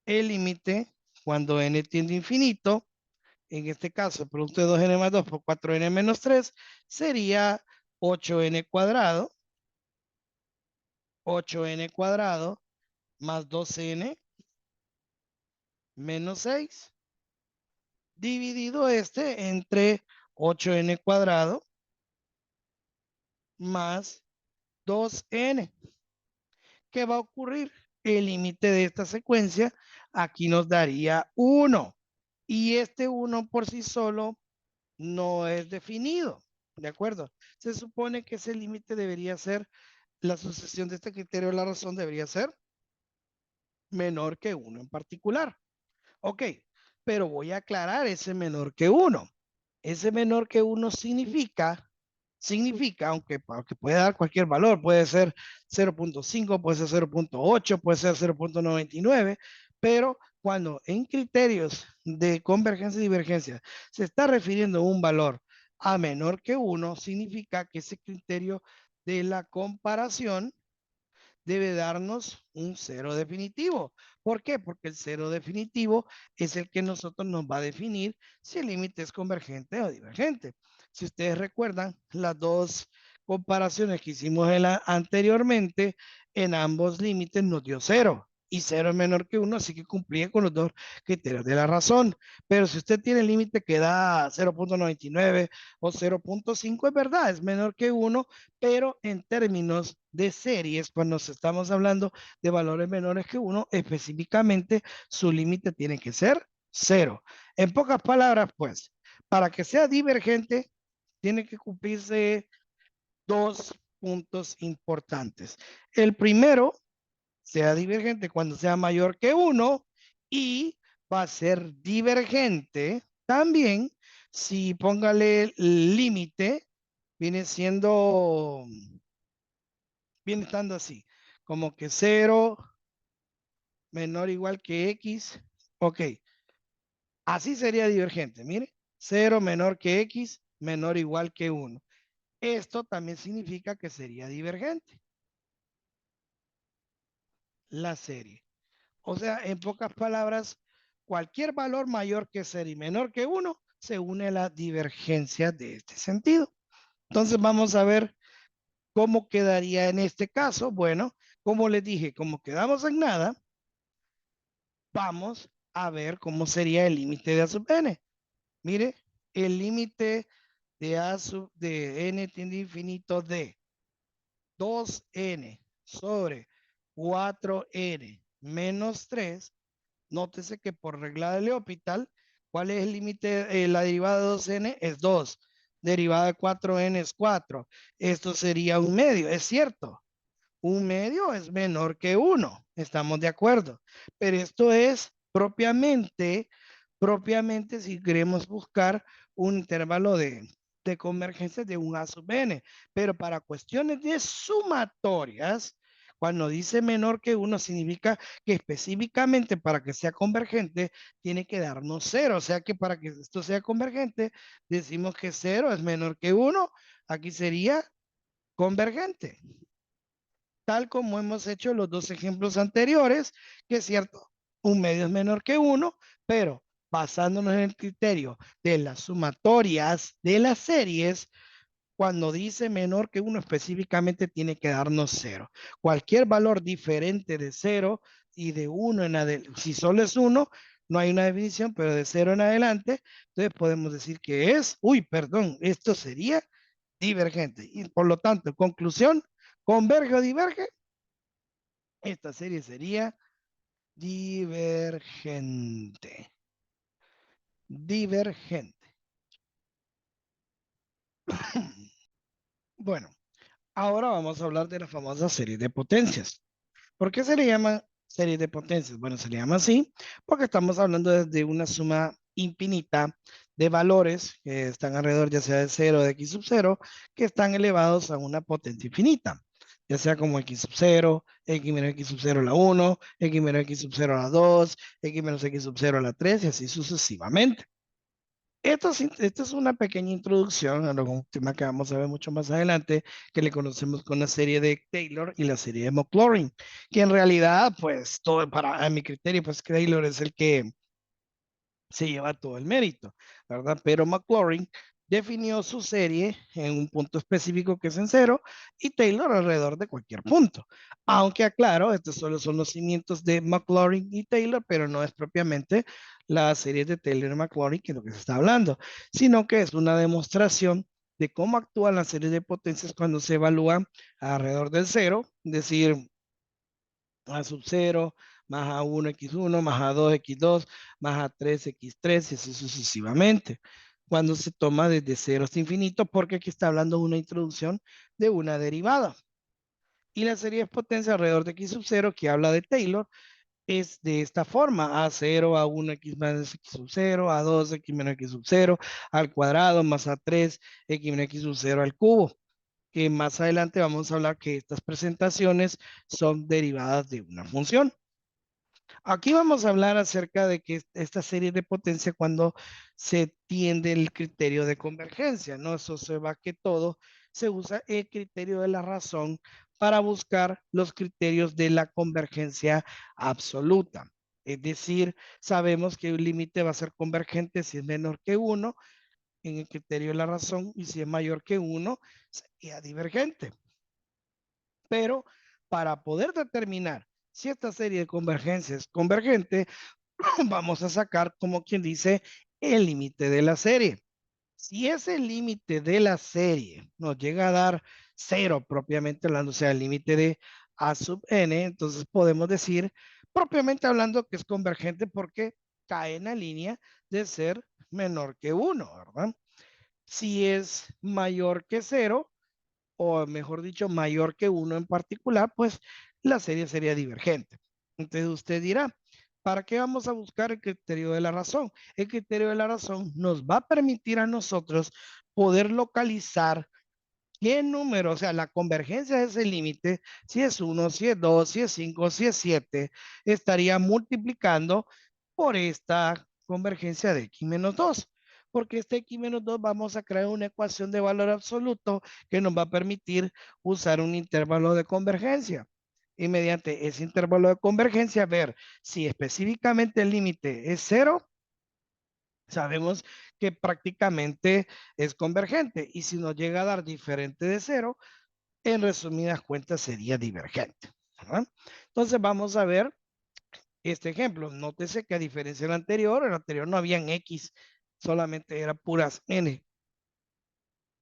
el límite cuando n tiende a infinito, en este caso, el producto de 2n más 2 por 4n menos 3 sería 8n cuadrado, 8n cuadrado más 2n menos 6, dividido este entre 8n cuadrado más 2n. ¿Qué va a ocurrir? El límite de esta secuencia aquí nos daría 1. Y este 1 por sí solo no es definido. ¿De acuerdo? Se supone que ese límite debería ser, la sucesión de este criterio de la razón debería ser menor que 1 en particular. Ok, pero voy a aclarar ese menor que 1. Ese menor que 1 significa, aunque puede dar cualquier valor, puede ser 0.5, puede ser 0.8, puede ser 0.99, pero cuando en criterios de convergencia y divergencia se está refiriendo a un valor a menor que 1, significa que ese criterio de la comparación debe darnos un cero definitivo. ¿Por qué? Porque el cero definitivo es el que nosotros nos va a definir si el límite es convergente o divergente. Si ustedes recuerdan, las dos comparaciones que hicimos anteriormente, en ambos límites nos dio cero. Y cero es menor que uno, así que cumplía con los dos criterios de la razón. Pero si usted tiene el límite que da 0.99 o 0.5, es verdad, es menor que uno, pero en términos de series, cuando estamos hablando de valores menores que uno, específicamente su límite tiene que ser cero. En pocas palabras, pues, para que sea divergente, tiene que cumplirse dos puntos importantes. El primero, sea divergente cuando sea mayor que uno y va a ser divergente también si póngale el límite, viene siendo viene estando así, como que 0 menor o igual que X. Ok, así sería divergente, mire, 0 menor que X menor o igual que 1. Esto también significa que sería divergente la serie. O sea, en pocas palabras, cualquier valor mayor que 0 y menor que 1 se une a la divergencia de este sentido. Entonces vamos a ver cómo quedaría en este caso. Bueno, como les dije, como quedamos en nada, vamos a ver cómo sería el límite de A sub n. Mire, el límite de A sub de n tiende a infinito de 2n sobre 4n menos 3. Nótese que por regla de L'Hopital, ¿cuál es el límite? La derivada de 2n es 2. Derivada de 4n es 4. Esto sería un medio, es cierto. Un medio es menor que 1. Estamos de acuerdo. Pero esto es propiamente si queremos buscar un intervalo de convergencia de un A sub n. Pero para cuestiones de sumatorias, cuando dice menor que 1, significa que específicamente para que sea convergente, tiene que darnos 0. O sea que para que esto sea convergente, decimos que 0 es menor que 1. Aquí sería convergente. Tal como hemos hecho los dos ejemplos anteriores, que es cierto, un medio es menor que 1, pero basándonos en el criterio de las sumatorias de las series, cuando dice menor que 1 específicamente tiene que darnos 0. Cualquier valor diferente de 0 y de 1 en adelante, si solo es 1, no hay una definición, pero de 0 en adelante, entonces podemos decir que es, esto sería divergente. Y por lo tanto, en conclusión, converge o diverge, esta serie sería divergente. Divergente. Bueno, ahora vamos a hablar de la famosa serie de potencias. ¿Por qué se le llama serie de potencias? Bueno, se le llama así porque estamos hablando de una suma infinita de valores que están alrededor ya sea de 0 o de x sub 0, que están elevados a una potencia infinita, ya sea como x sub 0, x menos x sub 0 a la 1, x menos x sub 0 a la 2, x menos x sub 0 a la 3 y así sucesivamente. Esto es una pequeña introducción a un tema que vamos a ver mucho más adelante, que le conocemos con la serie de Taylor y la serie de Maclaurin, que en realidad, pues, todo a mi criterio, pues Taylor es el que se lleva todo el mérito, ¿verdad? Pero Maclaurin definió su serie en un punto específico que es en 0 y Taylor alrededor de cualquier punto. Aunque aclaro, estos solo son los cimientos de Maclaurin y Taylor, pero no es propiamente la serie de Taylor y Maclaurin que es lo que se está hablando, sino que es una demostración de cómo actúan las series de potencias cuando se evalúan alrededor del 0, es decir, a sub 0, más a 1 x1, más a 2 x2, más a 3 x3 y así sucesivamente. Cuando se toma desde 0 hasta infinito, porque aquí está hablando de una introducción de una derivada. Y la serie de potencia alrededor de x sub 0 que habla de Taylor es de esta forma: a 0, a 1 x más x sub 0, a 2 x menos x sub 0 al cuadrado, más a 3 x menos x sub 0 al cubo, que más adelante vamos a hablar que estas presentaciones son derivadas de una función. Aquí vamos a hablar acerca de que esta serie de potencia cuando se tiende el criterio de convergencia, ¿no? Eso se va que todo se usa el criterio de la razón para buscar los criterios de la convergencia absoluta. Es decir, sabemos que un límite va a ser convergente si es menor que 1 en el criterio de la razón y si es mayor que 1 sería divergente. Pero para poder determinar si esta serie de convergencia es convergente, vamos a sacar, como quien dice, el límite de la serie. Si ese límite de la serie nos llega a dar 0 propiamente hablando, o sea, el límite de A sub n, entonces podemos decir propiamente hablando que es convergente porque cae en la línea de ser menor que 1, ¿verdad? Si es mayor que 0, o mejor dicho, mayor que 1 en particular, pues la serie sería divergente. Entonces usted dirá, ¿para qué vamos a buscar el criterio de la razón? El criterio de la razón nos va a permitir a nosotros poder localizar qué número, o sea, la convergencia de ese límite, si es 1, si es 2, si es 5, si es 7, estaría multiplicando por esta convergencia de x menos 2. Porque este x menos 2 vamos a crear una ecuación de valor absoluto que nos va a permitir usar un intervalo de convergencia. Y mediante ese intervalo de convergencia, ver si específicamente el límite es 0, sabemos que prácticamente es convergente. Y si nos llega a dar diferente de 0, en resumidas cuentas sería divergente, ¿verdad? Entonces vamos a ver este ejemplo. Nótese que a diferencia del anterior, el anterior no habían X, solamente eran puras N.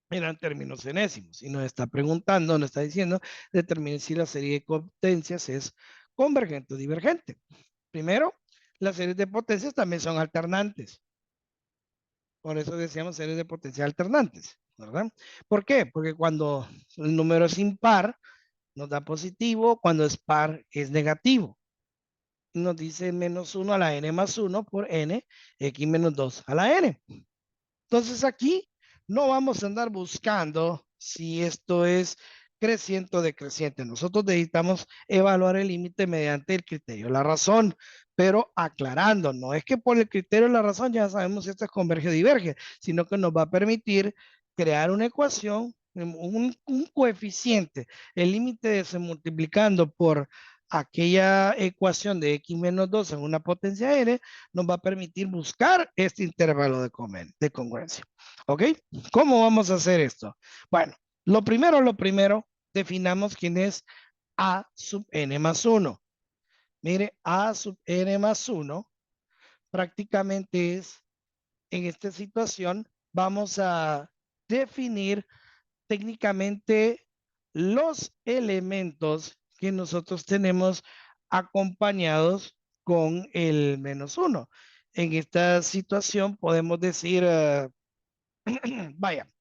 Eran términos enésimos. Y nos está preguntando, nos está diciendo, determine si la serie de potencias es convergente o divergente. Primero, las series de potencias también son alternantes. Por eso decíamos series de potencias alternantes, ¿verdad? ¿Por qué? Porque cuando el número es impar, nos da positivo, cuando es par, es negativo. Nos dice menos 1 a la n más 1 por n, x menos 2 a la n. Entonces aquí no vamos a andar buscando si esto es creciente o decreciente. Nosotros necesitamos evaluar el límite mediante el criterio de la razón, pero aclarando, no es que por el criterio de la razón ya sabemos si esto es converge o diverge, sino que nos va a permitir crear una ecuación, un coeficiente, el límite de se multiplicando por aquella ecuación de x menos 2 en una potencia n, nos va a permitir buscar este intervalo de congruencia. ¿Ok? ¿Cómo vamos a hacer esto? Bueno, lo primero, definamos quién es a sub n más 1. Mire, a sub n más 1 prácticamente es, en esta situación, vamos a definir técnicamente los elementos que nosotros tenemos acompañados con el menos 1. En esta situación podemos decir, vaya,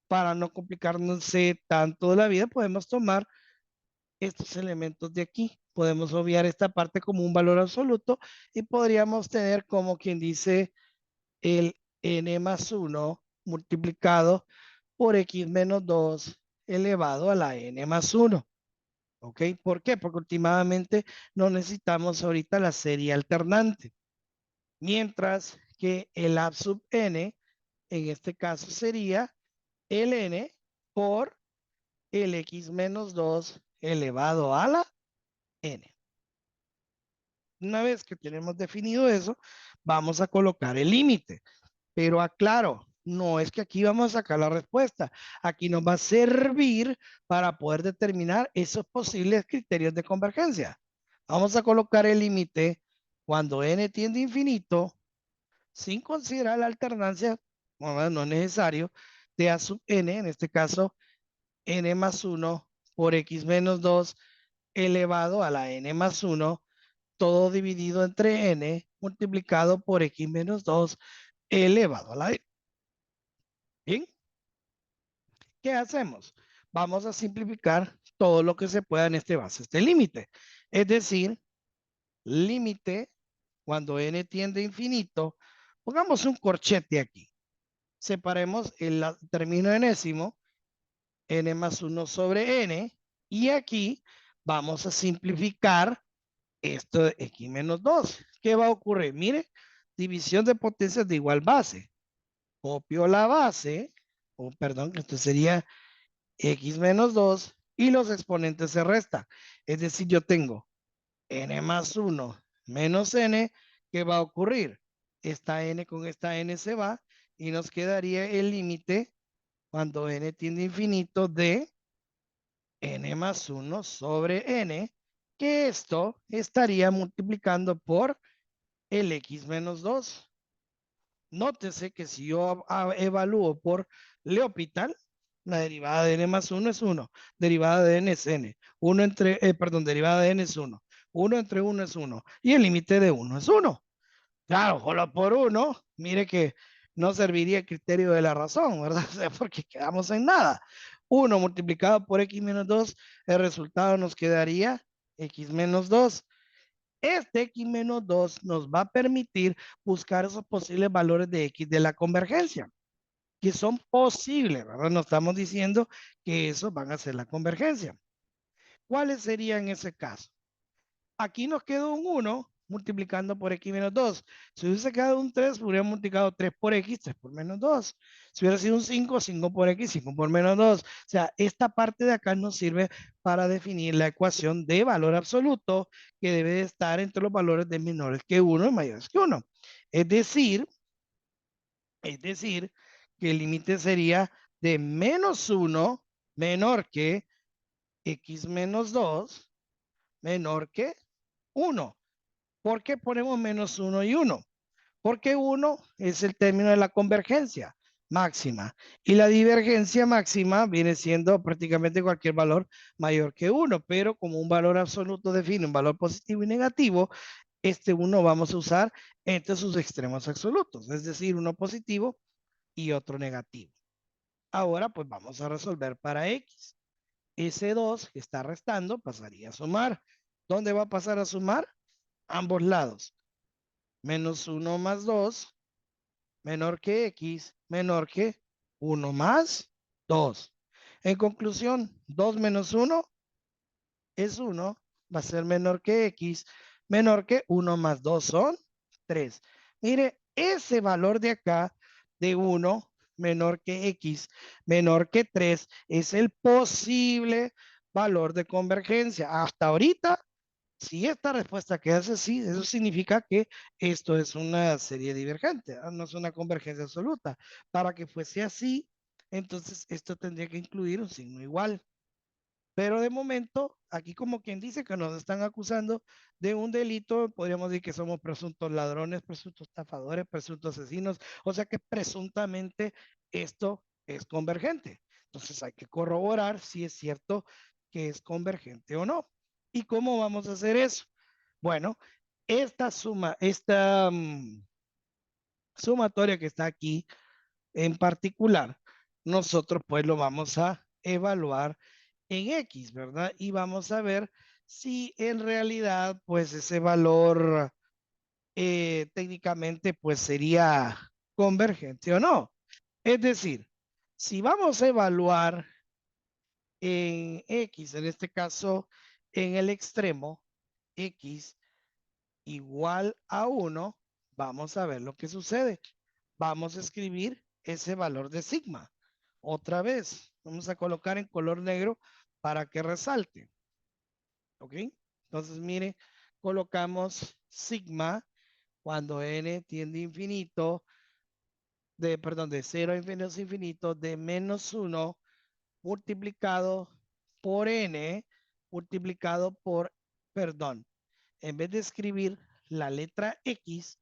para no complicarnos tanto la vida, podemos tomar estos elementos de aquí. Podemos obviar esta parte como un valor absoluto y podríamos tener como quien dice el n más 1 multiplicado por x menos 2 elevado a la n más 1. ¿Ok? ¿Por qué? Porque últimamente no necesitamos ahorita la serie alternante. Mientras que el ab sub n, en este caso sería el n por el x menos 2 elevado a la n. Una vez que tenemos definido eso, vamos a colocar el límite. Pero aclaro, no es que aquí vamos a sacar la respuesta. Aquí nos va a servir para poder determinar esos posibles criterios de convergencia. Vamos a colocar el límite cuando n tiende a infinito, sin considerar la alternancia, bueno, no es necesario, de a sub n, en este caso, n más 1 por x menos 2 elevado a la n más 1, todo dividido entre n multiplicado por x menos 2 elevado a la n. Bien, ¿qué hacemos? Vamos a simplificar todo lo que se pueda en este base, este límite. Es decir, límite cuando n tiende a infinito, pongamos un corchete aquí. Separemos el término enésimo, n más 1 sobre n, y aquí vamos a simplificar esto de x menos 2. ¿Qué va a ocurrir? Mire, división de potencias de igual base. Copio la base, o perdón, que esto sería x menos 2 y los exponentes se restan. Es decir, yo tengo n más 1 menos n. ¿Qué va a ocurrir? Esta n con esta n se va y nos quedaría el límite cuando n tiende a infinito de n más 1 sobre n, que esto estaría multiplicando por el x menos 2. Nótese que si yo evalúo por L'Hopital, la derivada de n más 1 es 1, derivada de n es n, derivada de n es 1, 1 entre 1 es 1, y el límite de 1 es 1. Claro, solo por 1, mire que no serviría el criterio de la razón, ¿verdad? O sea, porque quedamos en nada. 1 multiplicado por x menos 2, el resultado nos quedaría x menos 2. Este x menos 2 nos va a permitir buscar esos posibles valores de x de la convergencia, que son posibles, ¿verdad? No estamos diciendo que esos van a ser la convergencia. ¿Cuáles serían en ese caso? Aquí nos quedó un 1 multiplicando por x menos 2. Si hubiese quedado un 3, hubiéramos multiplicado 3 por x, 3 por menos 2. Si hubiera sido un 5, 5 por x, 5 por menos 2. O sea, esta parte de acá nos sirve para definir la ecuación de valor absoluto que debe de estar entre los valores de menores que 1 y mayores que 1. Es decir, que el límite sería de menos 1 menor que x menos 2 menor que 1. ¿Por qué ponemos menos 1 y 1? Porque 1 es el término de la convergencia máxima y la divergencia máxima viene siendo prácticamente cualquier valor mayor que 1, pero como un valor absoluto define un valor positivo y negativo, este 1 vamos a usar entre sus extremos absolutos, es decir, uno positivo y otro negativo. Ahora pues vamos a resolver para x. Ese 2 que está restando pasaría a sumar. ¿Dónde va a pasar a sumar? Ambos lados. Menos 1 más 2 menor que x menor que 1 más 2. En conclusión, 2 menos 1 es 1, va a ser menor que x, menor que 1 más 2 son 3. Mire, ese valor de acá, de 1 menor que x, menor que 3, es el posible valor de convergencia. Hasta ahorita, si esta respuesta queda así, eso significa que esto es una serie divergente, no es una convergencia absoluta. Para que fuese así, entonces esto tendría que incluir un signo igual. Pero de momento, aquí como quien dice que nos están acusando de un delito, podríamos decir que somos presuntos ladrones, presuntos estafadores, presuntos asesinos, o sea que presuntamente esto es convergente. Entonces hay que corroborar si es cierto que es convergente o no. ¿Y cómo vamos a hacer eso? Bueno, esta sumatoria que está aquí en particular, nosotros pues lo vamos a evaluar en X, ¿verdad? Y vamos a ver si en realidad pues ese valor técnicamente pues sería convergente o no. Es decir, si vamos a evaluar en X, en este caso en el extremo, X igual a 1, vamos a ver lo que sucede. Vamos a escribir ese valor de sigma. Otra vez, vamos a colocar en color negro para que resalte. ¿Ok? Entonces, mire, colocamos sigma cuando n tiende a infinito, de 0 a infinito, de menos 1 multiplicado por n, multiplicado por, perdón, en vez de escribir la letra X,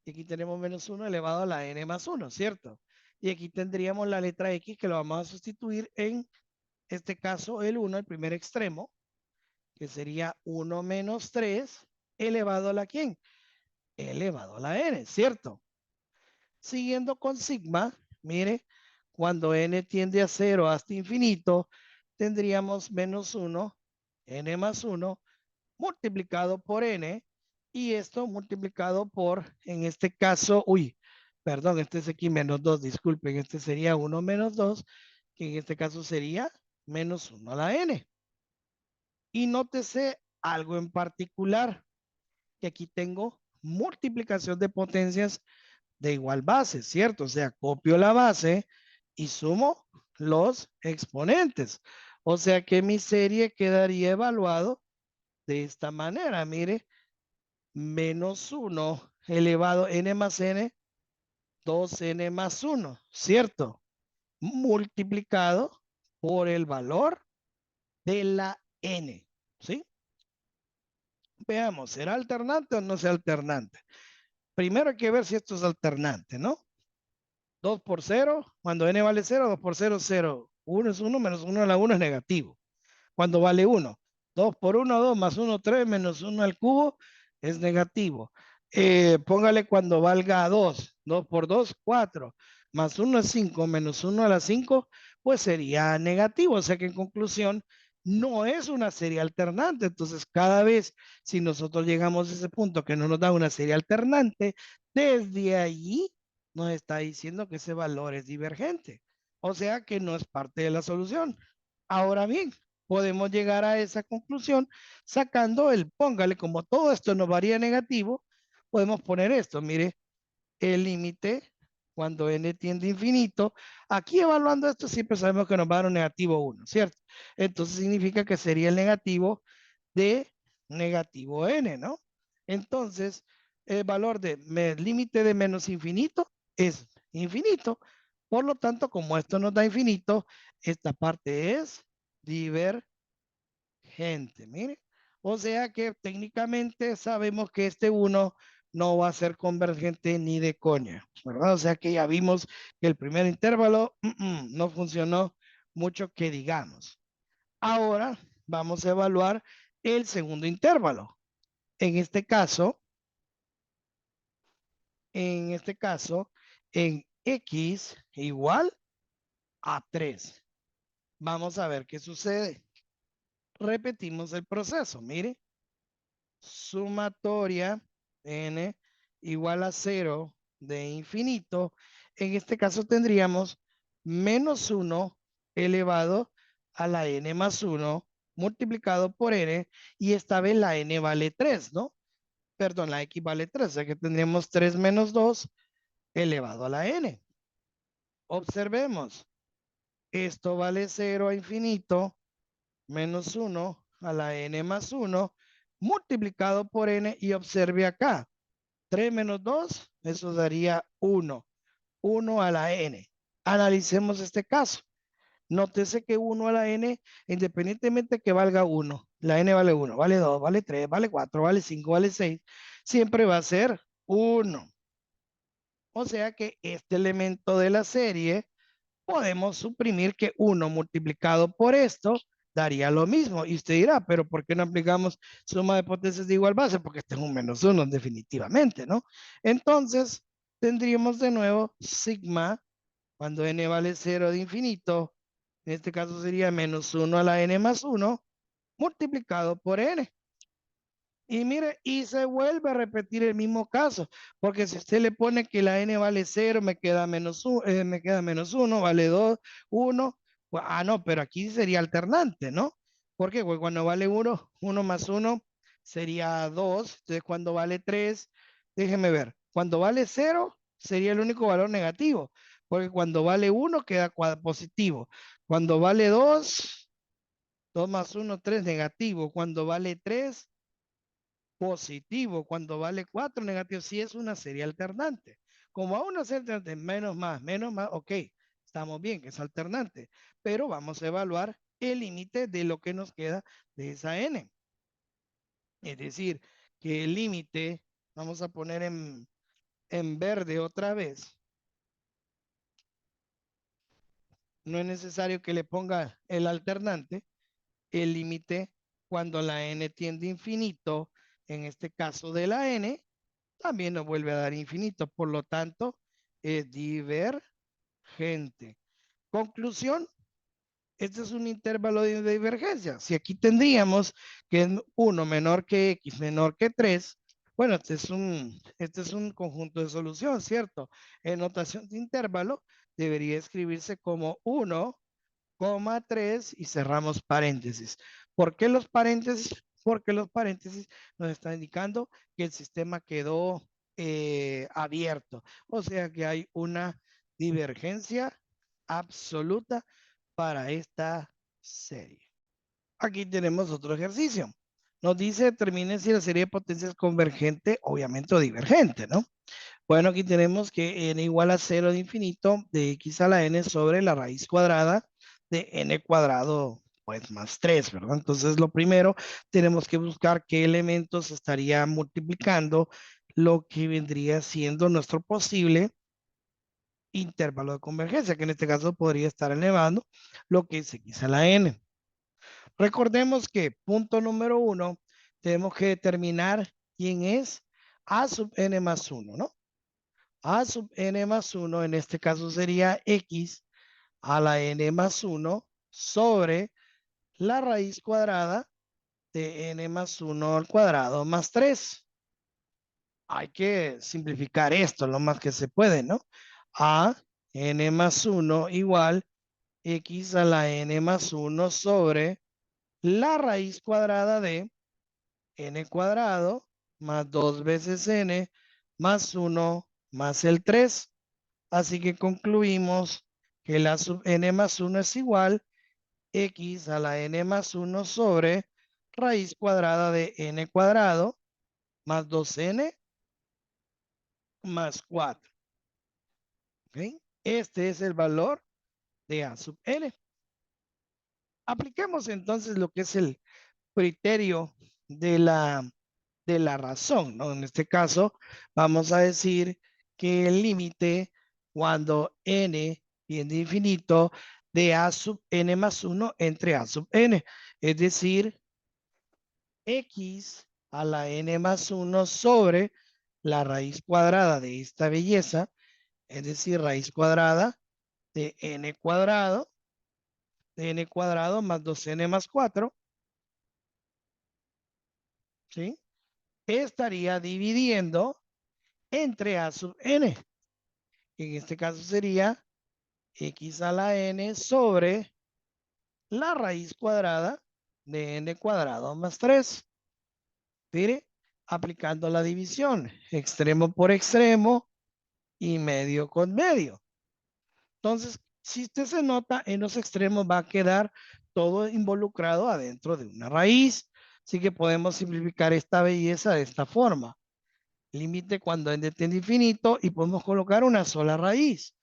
y aquí tenemos menos 1 elevado a la n más 1, ¿cierto? Y aquí tendríamos la letra X que lo vamos a sustituir en este caso el 1, el primer extremo, que sería 1 menos 3 elevado a la ¿quién? Elevado a la n, ¿cierto? Siguiendo con sigma, mire, cuando n tiende a 0 hasta infinito, tendríamos menos 1, n más 1, multiplicado por n, y esto multiplicado por, en este caso, perdón, este es aquí menos 2, disculpen, este sería 1 menos 2, que en este caso sería menos 1 a la n. Y nótese algo en particular, que aquí tengo multiplicación de potencias de igual base, ¿cierto? O sea, copio la base y sumo los exponentes. O sea que mi serie quedaría evaluado de esta manera. Mire, menos 1 elevado n más n, 2n más 1, ¿cierto? Multiplicado por el valor de la n, ¿sí? Veamos, ¿será alternante o no será alternante? Primero hay que ver si esto es alternante, ¿no? 2 por 0, cuando n vale 0, 2 por 0, 0. 1 es 1, menos 1 a la 1 es negativo. Cuando vale 1, 2 por 1, 2, más 1, 3, menos 1 al cubo es negativo. Póngale cuando valga 2, 2 por 2, 4, más 1 es 5, menos 1 a la 5, pues sería negativo. O sea que en conclusión, no es una serie alternante. Entonces, cada vez si nosotros llegamos a ese punto que no nos da una serie alternante, desde allí nos está diciendo que ese valor es divergente. O sea que no es parte de la solución. Ahora bien, podemos llegar a esa conclusión sacando póngale, como todo esto nos varía negativo, podemos poner esto, mire, el límite cuando n tiende a infinito. Aquí evaluando esto siempre sabemos que nos va a dar un negativo 1, ¿cierto? Entonces significa que sería el negativo de negativo n, ¿no? Entonces, el valor de límite de menos infinito es infinito. Por lo tanto, como esto nos da infinito, esta parte es divergente. Mire, O sea que técnicamente sabemos que este 1 no va a ser convergente ni de coña, ¿verdad? O sea que ya vimos que el primer intervalo no funcionó mucho que digamos. Ahora vamos a evaluar el segundo intervalo. En este caso, en x igual a 3. Vamos a ver qué sucede. Repetimos el proceso. Mire, sumatoria n igual a 0 de infinito. En este caso tendríamos menos 1 elevado a la n más 1 multiplicado por n, y esta vez la n vale 3, ¿no? Perdón, la x vale 3, o sea que tendríamos 3 menos 2 elevado a la n. Observemos, esto vale 0 a infinito menos 1 a la n más 1 multiplicado por n, y observe acá, 3 menos 2, eso daría 1, 1 a la n. Analicemos este caso. Nótese que 1 a la n, independientemente que valga 1, la n vale 1, vale 2, vale 3, vale 4, vale 5, vale 6, siempre va a ser 1. O sea que este elemento de la serie podemos suprimir que 1 multiplicado por esto daría lo mismo. Y usted dirá, pero ¿por qué no aplicamos suma de potencias de igual base? Porque este es un menos 1 definitivamente, ¿no? Entonces, tendríamos de nuevo sigma, cuando n vale 0 de infinito, en este caso sería menos 1 a la n más 1, multiplicado por n. Y mire, y se vuelve a repetir el mismo caso, porque si usted le pone que la n vale 0, me queda menos 1, vale 2, 1. No, pero aquí sería alternante, ¿no? Porque pues cuando vale 1, 1 más 1 sería 2. Entonces cuando vale 3, déjeme ver, cuando vale 0 sería el único valor negativo, porque cuando vale 1 queda positivo. Cuando vale 2, 2 más 1, 3 negativo. Cuando vale 3, positivo. Cuando vale 4, negativo. Si es una serie alternante. Como a una serie alternante, menos más, ok, estamos bien, que es alternante. Pero vamos a evaluar el límite de lo que nos queda de esa n. Es decir, que el límite, vamos a poner en verde otra vez. No es necesario que le ponga el alternante. El límite cuando la n tiende a infinito, en este caso de la n, también nos vuelve a dar infinito. Por lo tanto, es divergente. Conclusión, este es un intervalo de divergencia. Si aquí tendríamos que es 1 menor que x menor que 3, bueno, este es un conjunto de solución, ¿cierto? En notación de intervalo debería escribirse como 1, 3 y cerramos paréntesis. ¿Por qué los paréntesis? Porque los paréntesis nos están indicando que el sistema quedó abierto. O sea que hay una divergencia absoluta para esta serie. Aquí tenemos otro ejercicio. Nos dice determine si la serie de potencias es convergente, obviamente, o divergente, ¿no? Bueno, aquí tenemos que n igual a 0 de infinito de x a la n sobre la raíz cuadrada de n cuadrado, pues más 3, ¿verdad? Entonces, lo primero, tenemos que buscar qué elementos estaría multiplicando lo que vendría siendo nuestro posible intervalo de convergencia, que en este caso podría estar elevando lo que es x a la n. Recordemos que punto número 1, tenemos que determinar quién es a sub n más 1, ¿no? A sub n más 1, en este caso sería x a la n más 1 sobre la raíz cuadrada de n más 1 al cuadrado más 3. Hay que simplificar esto lo más que se puede, ¿no? A n más 1 igual x a la n más 1 sobre la raíz cuadrada de n cuadrado más 2 veces n más 1 más el 3. Así que concluimos que la sub n más 1 es igual x a la n más 1 sobre raíz cuadrada de n cuadrado más 2n más 4. ¿Okay? Este es el valor de a sub n. Apliquemos entonces lo que es el criterio de la razón, ¿no? En este caso, vamos a decir que el límite cuando n tiende a infinito de a sub n más 1 entre a sub n, es decir, x a la n más 1 sobre la raíz cuadrada de esta belleza, es decir, raíz cuadrada de n cuadrado más 2n más 4, ¿sí? Estaría dividiendo entre a sub n. En este caso sería x a la n sobre la raíz cuadrada de n cuadrado más 3. Mire, aplicando la división, extremo por extremo y medio con medio. Entonces, si usted se nota, en los extremos va a quedar todo involucrado adentro de una raíz. Así que podemos simplificar esta belleza de esta forma. Límite cuando n tiende a infinito y podemos colocar una sola raíz.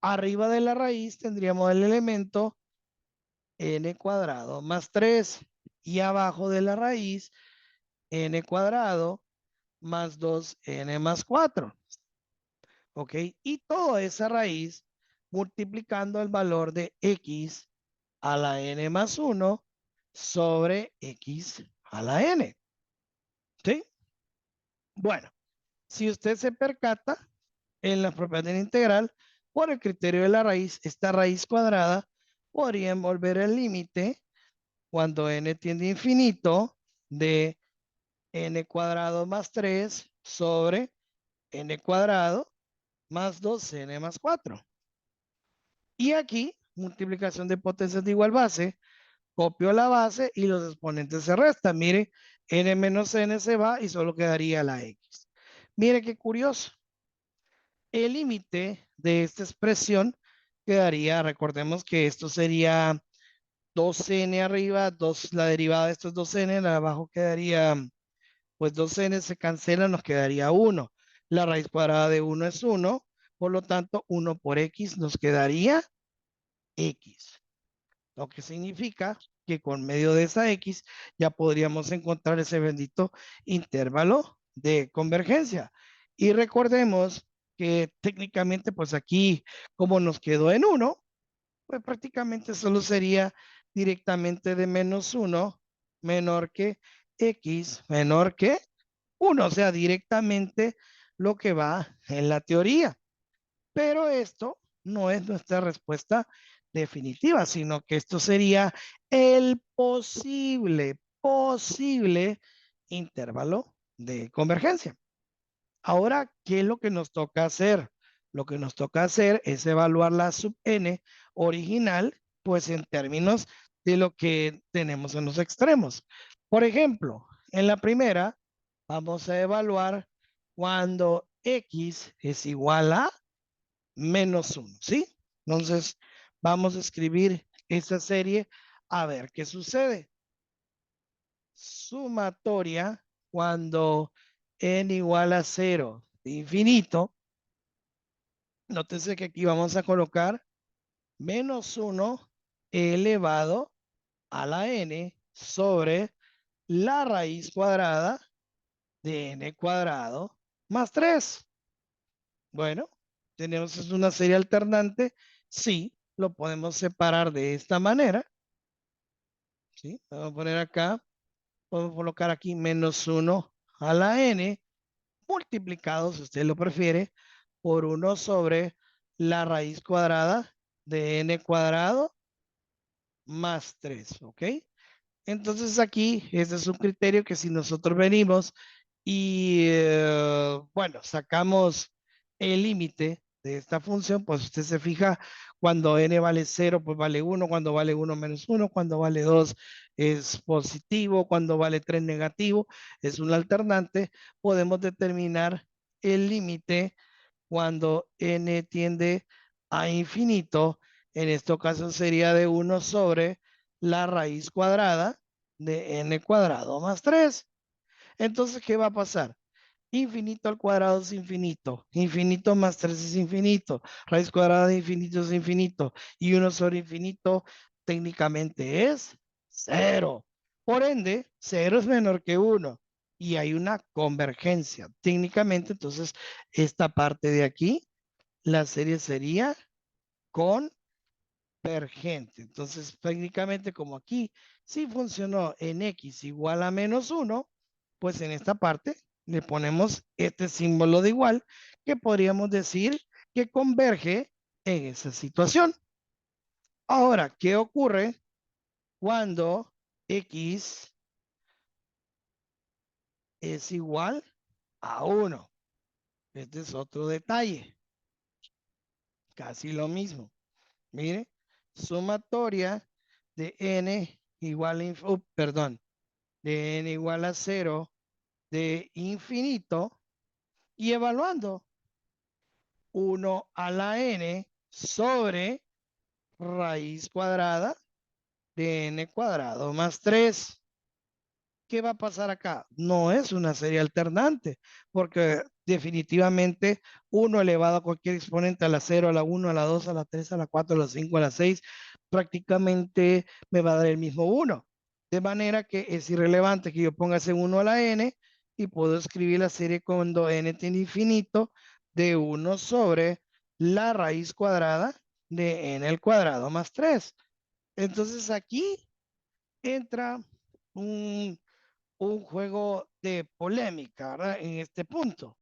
Arriba de la raíz tendríamos el elemento n cuadrado más 3 y abajo de la raíz n cuadrado más 2n más 4. ¿Ok? Y toda esa raíz multiplicando el valor de x a la n más 1 sobre x a la n. ¿Sí? Bueno, si usted se percata en la propiedad de la integral, por el criterio de la raíz, esta raíz cuadrada podría envolver el límite cuando n tiende a infinito de n cuadrado más 3 sobre n cuadrado más 2n más 4. Y aquí, multiplicación de potencias de igual base, copio la base y los exponentes se restan. Mire, n menos n se va y solo quedaría la x. Mire qué curioso. El límite de esta expresión quedaría, recordemos que esto sería 2n arriba, la derivada de estos 2n, abajo quedaría, pues 2n se cancela, nos quedaría 1. La raíz cuadrada de 1 es 1, por lo tanto 1 por x nos quedaría x. Lo que significa que con medio de esa x ya podríamos encontrar ese bendito intervalo de convergencia. Y recordemos que técnicamente, pues aquí, como nos quedó en 1, pues prácticamente solo sería directamente de menos 1 menor que x menor que 1, o sea, directamente lo que va en la teoría. Pero esto no es nuestra respuesta definitiva, sino que esto sería el posible intervalo de convergencia. Ahora, ¿qué es lo que nos toca hacer? Lo que nos toca hacer es evaluar la sub n original, pues en términos de lo que tenemos en los extremos. Por ejemplo, en la primera, vamos a evaluar cuando x es igual a menos 1, ¿sí? Entonces, vamos a escribir esta serie a ver qué sucede. Sumatoria cuando n igual a 0 de infinito. Nótese que aquí vamos a colocar menos 1 elevado a la n sobre la raíz cuadrada de n cuadrado más 3. Bueno, tenemos una serie alternante. Sí, lo podemos separar de esta manera. ¿Sí? Vamos a poner acá, podemos colocar aquí menos 1 a la n multiplicado, si usted lo prefiere, por 1 sobre la raíz cuadrada de n cuadrado más 3, ¿ok? Entonces aquí, este es un criterio que si nosotros venimos y, bueno, sacamos el límite de esta función, pues usted se fija cuando n vale 0, pues vale 1, cuando vale 1 menos 1, cuando vale 2 es positivo, cuando vale 3 negativo, es un alternante, podemos determinar el límite cuando n tiende a infinito, en este caso sería de 1 sobre la raíz cuadrada de n cuadrado más 3. Entonces, ¿qué va a pasar? Infinito al cuadrado es infinito. Infinito más 3 es infinito. Raíz cuadrada de infinito es infinito. Y 1 sobre infinito técnicamente es 0. Por ende, 0 es menor que 1 y hay una convergencia. Técnicamente, entonces, esta parte de aquí, la serie sería convergente. Entonces, técnicamente, como aquí sí funcionó en x igual a -1, pues en esta parte le ponemos este símbolo de igual, que podríamos decir que converge en esa situación. Ahora, ¿qué ocurre cuando x es igual a 1? Este es otro detalle, casi lo mismo. Mire, sumatoria de n igual a, perdón, de n igual a 0 de infinito y evaluando 1 a la n sobre raíz cuadrada de n cuadrado más 3. ¿Qué va a pasar acá? No es una serie alternante, porque definitivamente 1 elevado a cualquier exponente a la 0, a la 1, a la 2, a la 3, a la 4, a la 5, a la 6, prácticamente me va a dar el mismo 1. De manera que es irrelevante que yo ponga ese 1 a la n y puedo escribir la serie cuando n tiene infinito de 1 sobre la raíz cuadrada de n al cuadrado más 3. Entonces aquí entra un juego de polémica, ¿verdad? En este punto.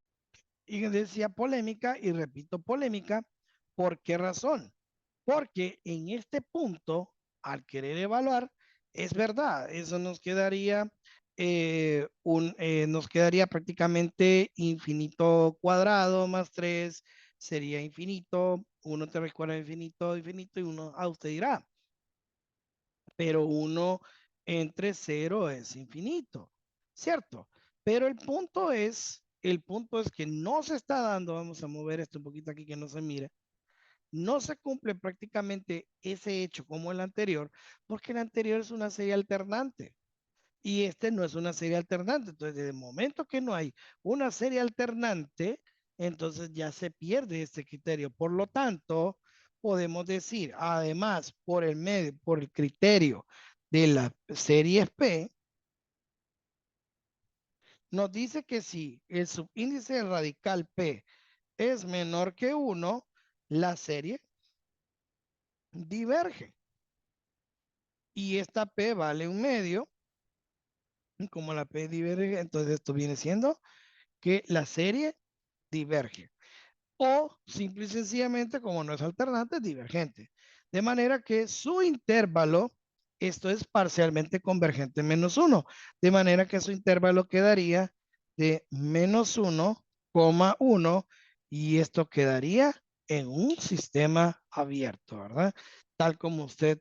Y decía polémica y repito polémica, ¿por qué razón? Porque en este punto, al querer evaluar, es verdad, eso nos quedaría nos quedaría prácticamente infinito cuadrado más 3 sería infinito, uno te recuerda infinito, infinito y uno, usted dirá, pero 1 entre 0 es infinito, ¿cierto? Pero el punto es que no se está dando, vamos a mover esto un poquito aquí que no se mire, no se cumple prácticamente ese hecho como el anterior, porque el anterior es una serie alternante y este no es una serie alternante. Entonces, desde el momento que no hay una serie alternante, entonces ya se pierde este criterio. Por lo tanto, podemos decir, además, por el criterio de la serie P, nos dice que si el subíndice radical P es menor que 1, la serie diverge. Y esta P vale un medio, como la P diverge, entonces esto viene siendo que la serie diverge. O simple y sencillamente, como no es alternante, es divergente. De manera que su intervalo, esto es parcialmente convergente menos 1. De manera que su intervalo quedaría de menos 1,1 y esto quedaría en un sistema abierto, ¿verdad? Tal como usted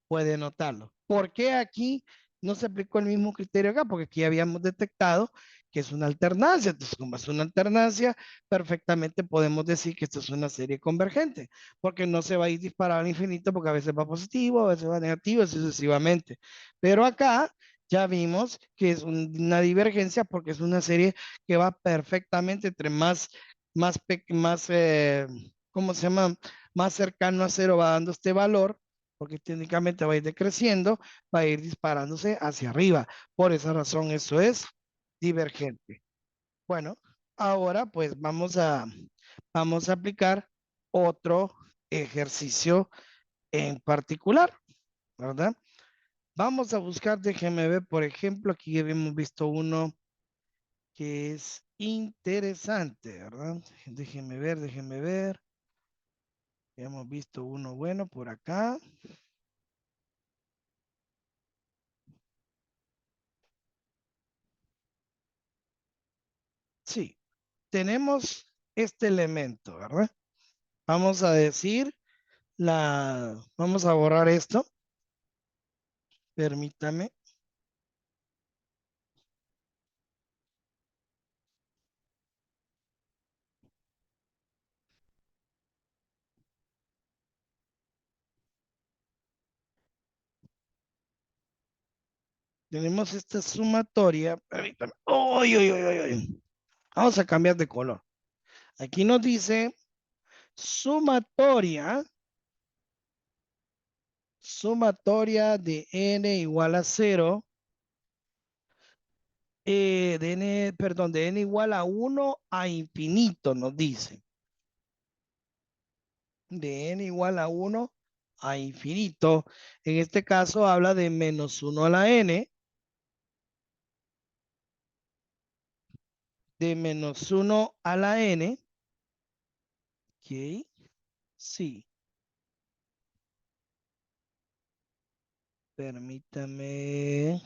puede notarlo. ¿Por qué aquí no se aplicó el mismo criterio acá? Porque aquí habíamos detectado que es una alternancia. Entonces, como es una alternancia, perfectamente podemos decir que esto es una serie convergente, porque no se va a ir disparado al infinito, porque a veces va positivo, a veces va negativo, así sucesivamente. Pero acá ya vimos que es una divergencia porque es una serie que va perfectamente entre ¿cómo se llama? Más cercano a cero va dando este valor, porque técnicamente va a ir decreciendo, va a ir disparándose hacia arriba. Por esa razón eso es divergente. Bueno, ahora pues vamos a aplicar otro ejercicio en particular, ¿verdad? Vamos a buscar, déjenme ver, por ejemplo, aquí habíamos visto uno que es interesante, ¿verdad? Déjenme ver. Hemos visto uno bueno por acá. Sí, tenemos este elemento, ¿verdad? Vamos a decir vamos a borrar esto. Permítame. Tenemos esta sumatoria. Permítame. ¡Uy, uy, uy, uy, uy! Vamos a cambiar de color. Aquí nos dice sumatoria, sumatoria de n igual a 0 de n igual a 1 a infinito, nos dice. De n igual a 1 a infinito. En este caso habla de menos 1 a la n, de menos 1 a la n. Ok, sí. Permítame.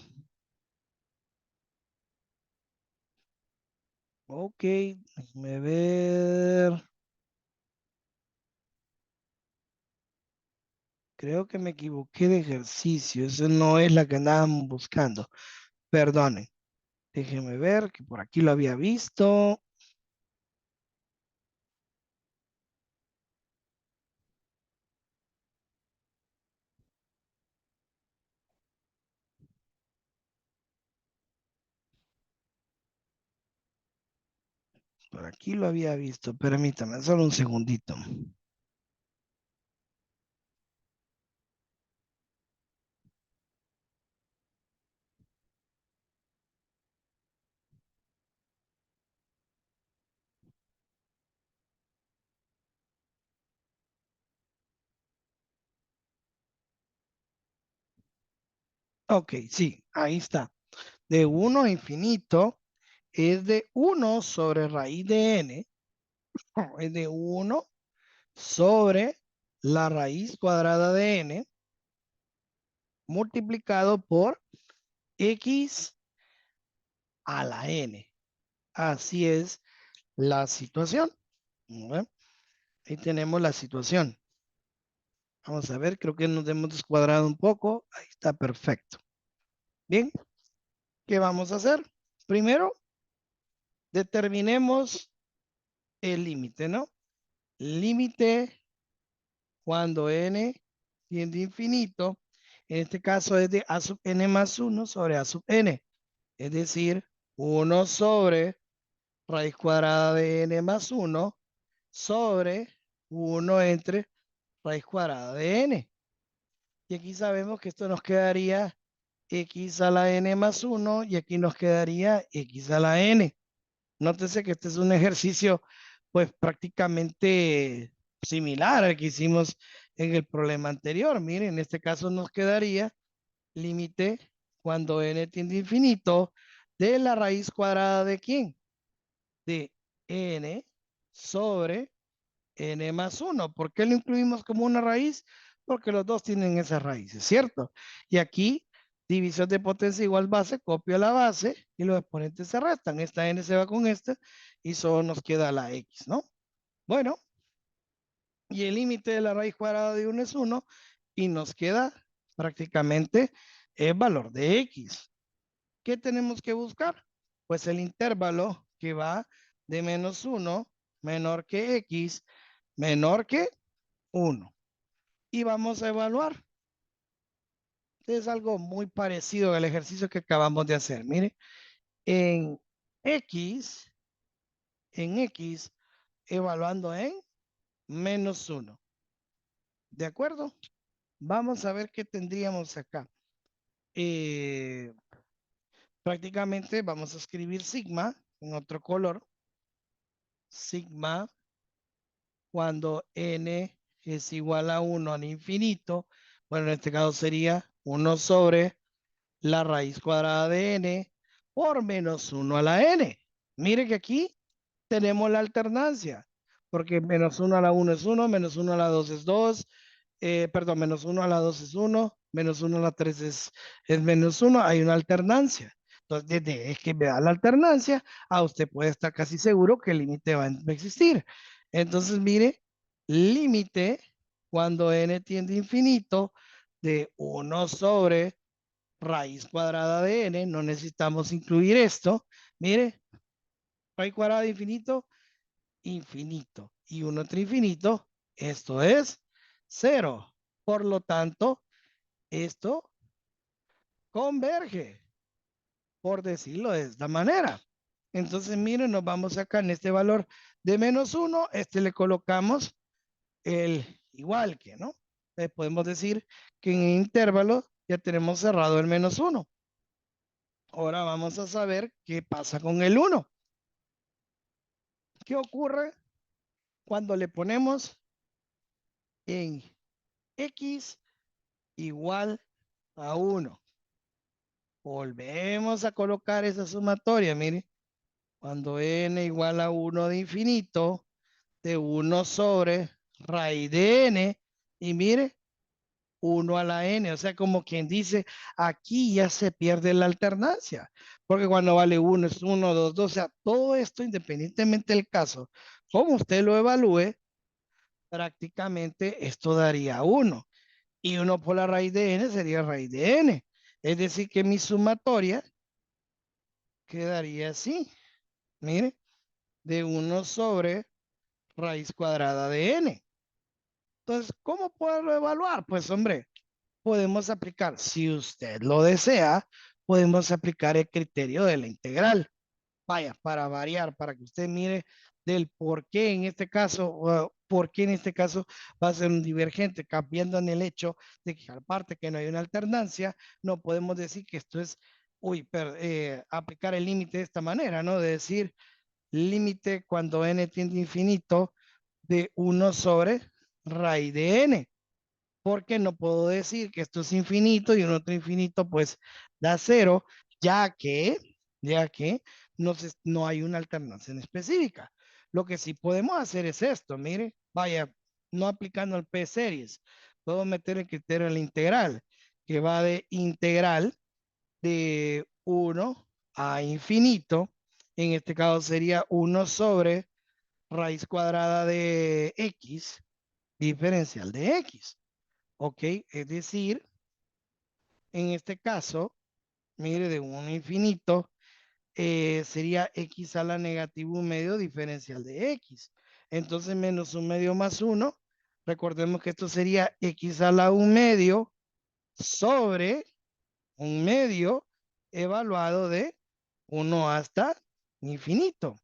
Ok, déjame ver. Creo que me equivoqué de ejercicio. Esa no es la que andábamos buscando. Perdonen. Déjeme ver que por aquí lo había visto. Por aquí lo había visto. Permítame, solo un segundito. Ok, sí, ahí está. De 1 a infinito es de 1 sobre raíz de n. Es de 1 sobre la raíz cuadrada de n multiplicado por x a la n. Así es la situación. Bueno, ahí tenemos la situación. Vamos a ver, creo que nos hemos descuadrado un poco. Ahí está perfecto. Bien, ¿qué vamos a hacer? Primero, determinemos el límite, ¿no? Límite cuando n tiende a infinito. En este caso es de a sub n más 1 sobre a sub n. Es decir, 1 sobre raíz cuadrada de n más 1 sobre 1 entre raíz cuadrada de n. Y aquí sabemos que esto nos quedaría x a la n más 1 y aquí nos quedaría x a la n. Nótese que este es un ejercicio pues prácticamente similar al que hicimos en el problema anterior. Miren, en este caso nos quedaría límite cuando n tiende a infinito de la raíz cuadrada de ¿quién? De n sobre n más 1. ¿Por qué lo incluimos como una raíz? Porque los dos tienen esas raíces, ¿cierto? Y aquí, división de potencia igual base, copio la base y los exponentes se restan. Esta n se va con esta y solo nos queda la x, ¿no? Bueno, y el límite de la raíz cuadrada de 1 es 1 y nos queda prácticamente el valor de x. ¿Qué tenemos que buscar? Pues el intervalo que va de menos 1 menor que x menor que 1. Y vamos a evaluar. Es algo muy parecido al ejercicio que acabamos de hacer. Mire, en x, en x, evaluando en menos 1. ¿De acuerdo? Vamos a ver qué tendríamos acá. Eh, Prácticamente vamos a escribir sigma en otro color. Sigma cuando n es igual a 1 al infinito. Bueno, en este caso sería 1 sobre la raíz cuadrada de n por menos 1 a la n. Mire que aquí tenemos la alternancia, porque menos 1 a la 1 es 1, menos 1 a la 2 es 2, perdón, menos 1 a la 2 es 1, menos 1 a la 3 es menos 1, hay una alternancia. Entonces, desde es que me da la alternancia, usted puede estar casi seguro que el límite va a existir. Entonces, mire, límite cuando n tiende a infinito de 1 sobre raíz cuadrada de n, no necesitamos incluir esto. Mire, raíz cuadrada de infinito, infinito. Y 1 entre infinito, esto es 0. Por lo tanto, esto converge, por decirlo de esta manera. Entonces, miren, nos vamos acá en este valor de menos 1, este le colocamos el igual que, ¿no? Podemos decir que en el intervalo ya tenemos cerrado el menos 1. Ahora vamos a saber qué pasa con el uno. ¿Qué ocurre cuando le ponemos en x igual a uno? Volvemos a colocar esa sumatoria, mire. Cuando n igual a uno de infinito, de uno sobre raíz de n, y mire, uno a la n, o sea, como quien dice, aquí ya se pierde la alternancia, porque cuando vale uno es uno, dos, dos, o sea, todo esto, independientemente del caso, como usted lo evalúe, prácticamente esto daría uno, y uno por la raíz de n sería raíz de n, es decir, que mi sumatoria quedaría así, mire, de uno sobre raíz cuadrada de n. Entonces, ¿cómo puedo evaluar? Pues, hombre, podemos aplicar, si usted lo desea, podemos aplicar el criterio de la integral. Vaya, para variar, para que usted mire del por qué en este caso, por qué en este caso va a ser un divergente, cambiando en el hecho de que aparte que no hay una alternancia, no podemos decir que esto es, aplicar el límite de esta manera, ¿no? De decir límite cuando n tiende a infinito de uno sobre raíz de n, porque no puedo decir que esto es infinito y un otro infinito pues da cero, ya que, ya que no hay una alternancia en específica. Lo que sí podemos hacer es esto, mire, vaya, no aplicando el P series, puedo meter el criterio de la integral, que va de integral de uno a infinito, en este caso sería uno sobre raíz cuadrada de x diferencial de x. ¿Ok? Es decir, en este caso, mire, de 1 a infinito, sería x a la negativa 1 medio diferencial de x. Entonces, menos 1 medio más 1, recordemos que esto sería x a la 1 medio sobre 1 medio evaluado de 1 hasta infinito.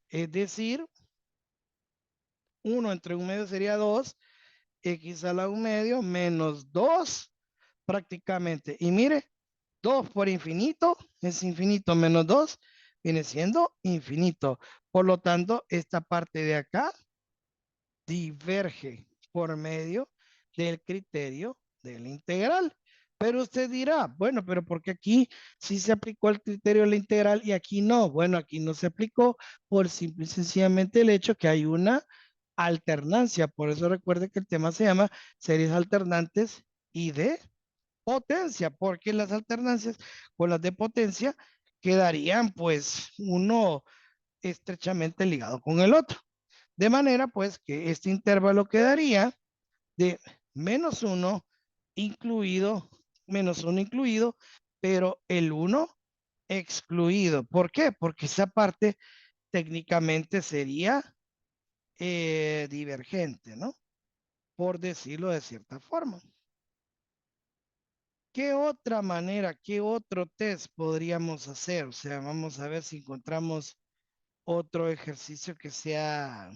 Es decir, 1 entre 1 medio sería 2, x a la 1 medio menos 2 prácticamente. Y mire, 2 por infinito es infinito menos 2 viene siendo infinito. Por lo tanto, esta parte de acá diverge por medio del criterio de la integral. Pero usted dirá, bueno, pero ¿por qué aquí sí se aplicó el criterio de la integral y aquí no? Bueno, aquí no se aplicó por simple y sencillamente el hecho que hay una alternancia. Por eso recuerde que el tema se llama series alternantes y de potencia, porque las alternancias con las de potencia quedarían pues uno estrechamente ligado con el otro. De manera pues que este intervalo quedaría de menos uno incluido, menos uno incluido, pero el uno excluido. ¿Por qué? Porque esa parte técnicamente sería divergente, ¿no? Por decirlo de cierta forma. ¿Qué otra manera, qué otro test podríamos hacer? O sea, vamos a ver si encontramos otro ejercicio que sea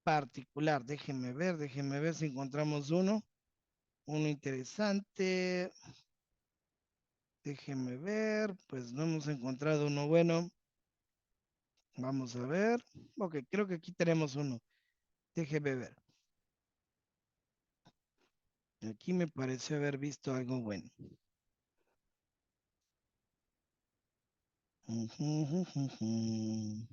particular. Déjenme ver si encontramos uno interesante. Déjenme ver, pues no hemos encontrado uno bueno. Vamos a ver. Ok, creo que aquí tenemos uno. Déjenme ver. Aquí me pareció haber visto algo bueno. Ujú, ujú, ujú.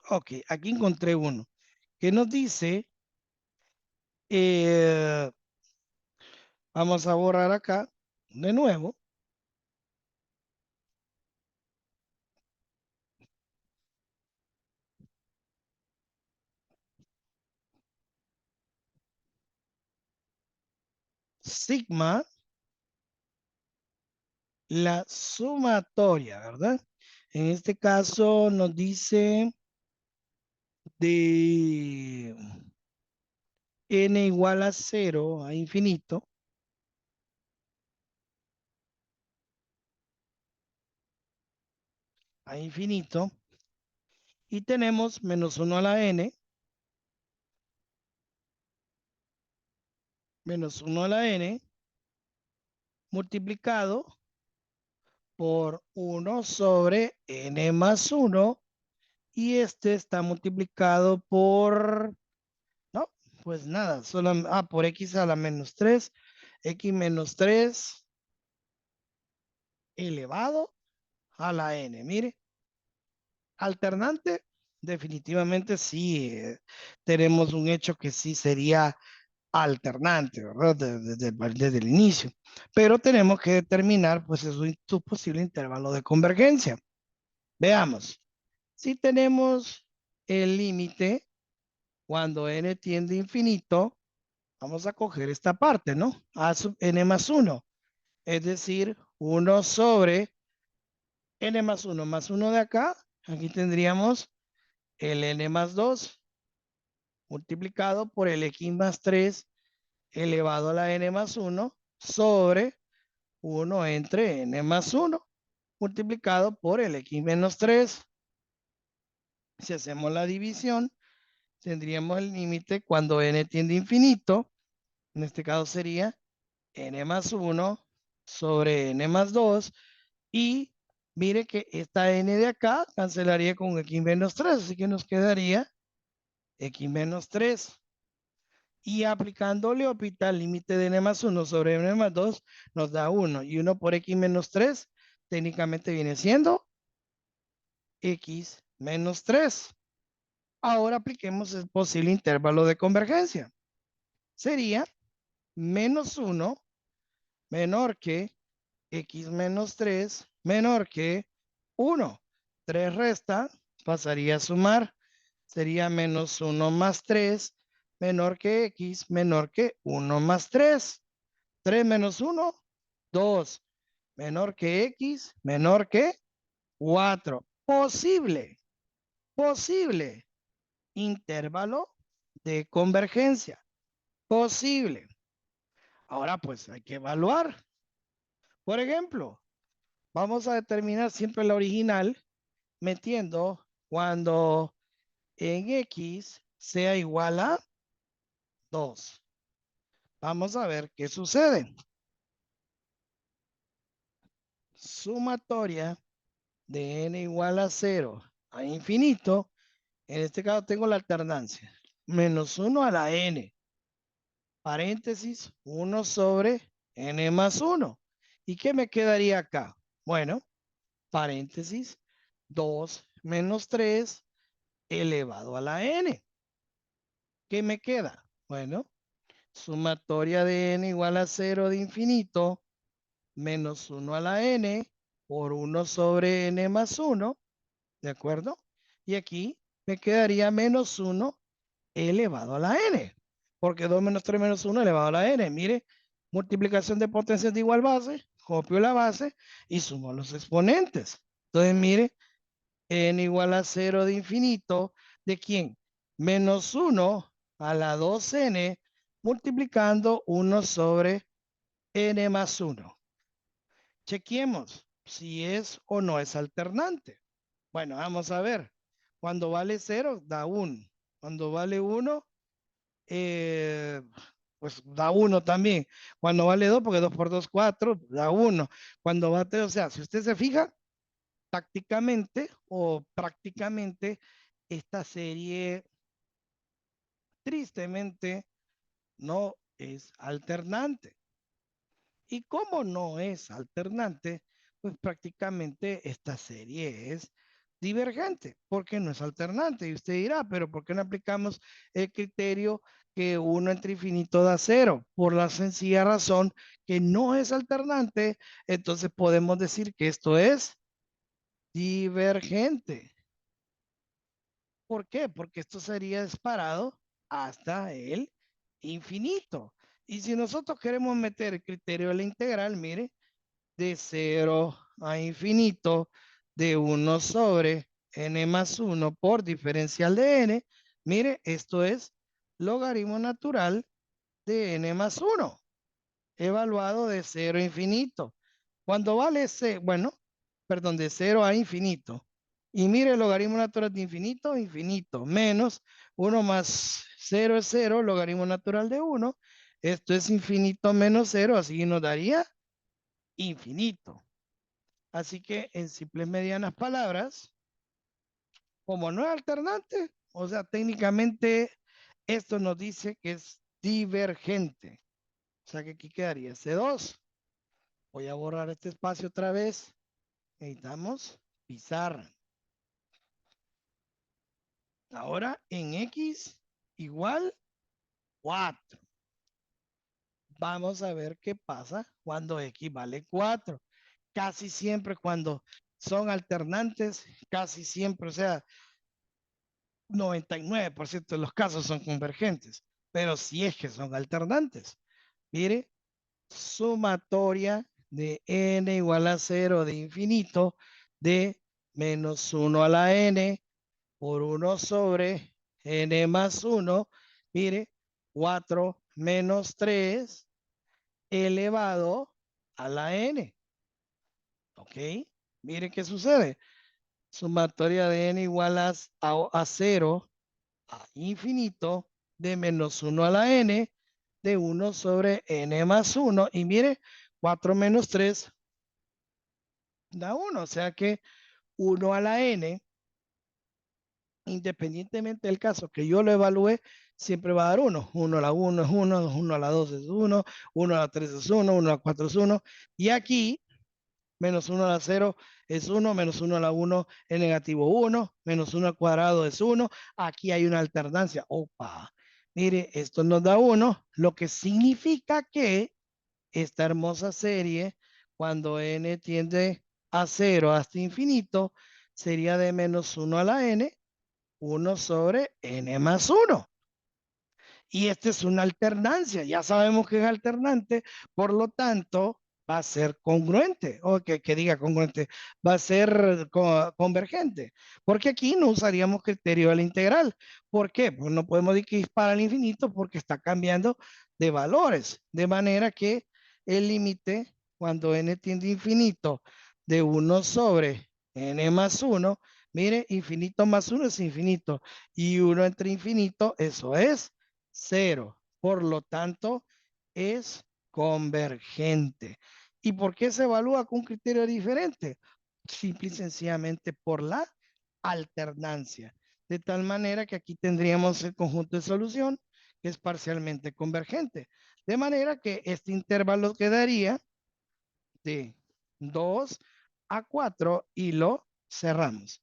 Ok, aquí encontré uno que nos dice, eh, vamos a borrar acá de nuevo, sigma, la sumatoria, ¿verdad? En este caso nos dice de n igual a cero a infinito, a infinito, y tenemos menos 1 a la n menos 1 a la n multiplicado por 1 sobre n más 1 y este está multiplicado por, no, pues nada, solo, por x a la menos 3, x menos 3 elevado a la n. Mire, alternante, definitivamente sí, tenemos un hecho que sí sería alternante, ¿verdad? Desde el inicio. Pero tenemos que determinar, pues, su posible intervalo de convergencia. Veamos. Si tenemos el límite cuando n tiende a infinito, vamos a coger esta parte, ¿no? A sub n más 1. Es decir, 1 sobre n más 1 de acá. Aquí tendríamos el n más 2 multiplicado por el x más 3 elevado a la n más 1 sobre 1 entre n más 1 multiplicado por el x menos 3. Si hacemos la división, tendríamos el límite cuando n tiende a infinito. En este caso sería n más 1 sobre n más 2. Y mire que esta n de acá cancelaría con x menos 3. Así que nos quedaría x menos 3. Y aplicando L'Hopital, límite de n más 1 sobre n más 2, nos da 1. Y 1 por x menos 3, técnicamente viene siendo x menos 3. Ahora apliquemos el posible intervalo de convergencia. Sería menos 1 menor que x menos 3 menor que 1. 3 resta, pasaría a sumar. Sería menos 1 más 3 menor que x menor que 1 más 3. 3 menos 1, 2. Menor que x, menor que 4. Posible, posible. Intervalo de convergencia. Posible. Ahora pues hay que evaluar. Por ejemplo, vamos a determinar siempre la original metiendo cuando en x sea igual a 2. Vamos a ver qué sucede. Sumatoria de n igual a 0 a infinito. En este caso tengo la alternancia. Menos 1 a la n. Paréntesis 1 sobre n más 1. ¿Y qué me quedaría acá? Bueno, paréntesis 2 menos 3 elevado a la n. ¿Qué me queda? Bueno, sumatoria de n igual a 0 de infinito menos 1 a la n por 1 sobre n más 1. ¿De acuerdo? Y aquí me quedaría menos 1 elevado a la n. Porque 2 menos 3 menos 1 elevado a la n. Mire, multiplicación de potencias de igual base, copio la base y sumo los exponentes. Entonces, mire, n igual a 0 de infinito, ¿de quién? Menos 1 a la 2n multiplicando 1 sobre n más 1. Chequemos si es o no es alternante. Bueno, vamos a ver. Cuando vale 0, da 1. Cuando vale 1, pues da 1 también. Cuando vale 2, porque 2 por 2, 4, da 1. Cuando va 3, o sea, si usted se fija, tácticamente o prácticamente esta serie tristemente no es alternante. Y como no es alternante, pues prácticamente esta serie es divergente, porque no es alternante. Y usted dirá, pero ¿por qué no aplicamos el criterio que 1 entre infinito da 0? Por la sencilla razón que no es alternante, entonces podemos decir que esto es divergente. ¿Por qué? Porque esto sería disparado hasta el infinito. Y si nosotros queremos meter el criterio de la integral, mire, de 0 a infinito de 1 sobre n más 1 por diferencial de n, mire, esto es logaritmo natural de n más 1, evaluado de 0 a infinito. Cuando vale c, bueno, perdón, de 0 a infinito. Y mire el logaritmo natural de infinito, infinito, menos 1 más 0 es 0, logaritmo natural de 1, Esto es infinito menos cero, así que nos daría infinito. Así que en simples medianas palabras, como no es alternante, o sea, técnicamente esto nos dice que es divergente. O sea que aquí quedaría C2. Voy a borrar este espacio otra vez. Necesitamos pizarra. Ahora en X igual 4. Vamos a ver qué pasa cuando X vale 4. Casi siempre cuando son alternantes, casi siempre, o sea, 99% de los casos son convergentes. Pero si es que son alternantes, mire, sumatoria de n igual a 0 de infinito de menos 1 a la n por 1 sobre n más 1, mire, 4 menos 3 elevado a la n. ¿Ok? Mire qué sucede. Sumatoria de n igual a 0 a infinito de menos 1 a la n de 1 sobre n más 1. Y mire, 4 menos 3 da 1. O sea que 1 a la n, independientemente del caso que yo lo evalúe, siempre va a dar 1. 1 a la 1 es 1, 1 a la 2 es 1, 1 a la 3 es 1, 1 a la 4 es 1. Y aquí menos 1 a la 0 es 1, menos 1 a la 1 es negativo 1, menos 1 al cuadrado es 1. Aquí hay una alternancia. Opa, mire, esto nos da 1, lo que significa que esta hermosa serie, cuando n tiende a 0 hasta infinito, sería de menos 1 a la n, 1 sobre n más 1. Y esta es una alternancia, ya sabemos que es alternante, por lo tanto va a ser congruente, o que diga congruente, va a ser convergente, porque aquí no usaríamos criterio de la integral. ¿Por qué? Pues no podemos decir que dispara al infinito porque está cambiando de valores, de manera que el límite cuando n tiende a infinito de 1 sobre n más 1, mire, infinito más 1 es infinito, y 1 entre infinito, eso es 0. Por lo tanto, es convergente. ¿Y por qué se evalúa con un criterio diferente? Simple y sencillamente por la alternancia. De tal manera que aquí tendríamos el conjunto de solución que es parcialmente convergente. De manera que este intervalo quedaría de 2 a 4 y lo cerramos.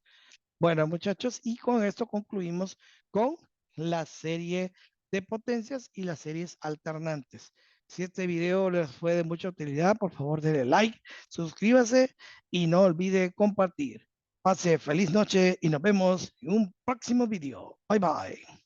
Bueno, muchachos, y con esto concluimos con la serie de potencias y las series alternantes. Si este video les fue de mucha utilidad, por favor denle like, suscríbase y no olvide compartir. Pase feliz noche y nos vemos en un próximo video. Bye bye.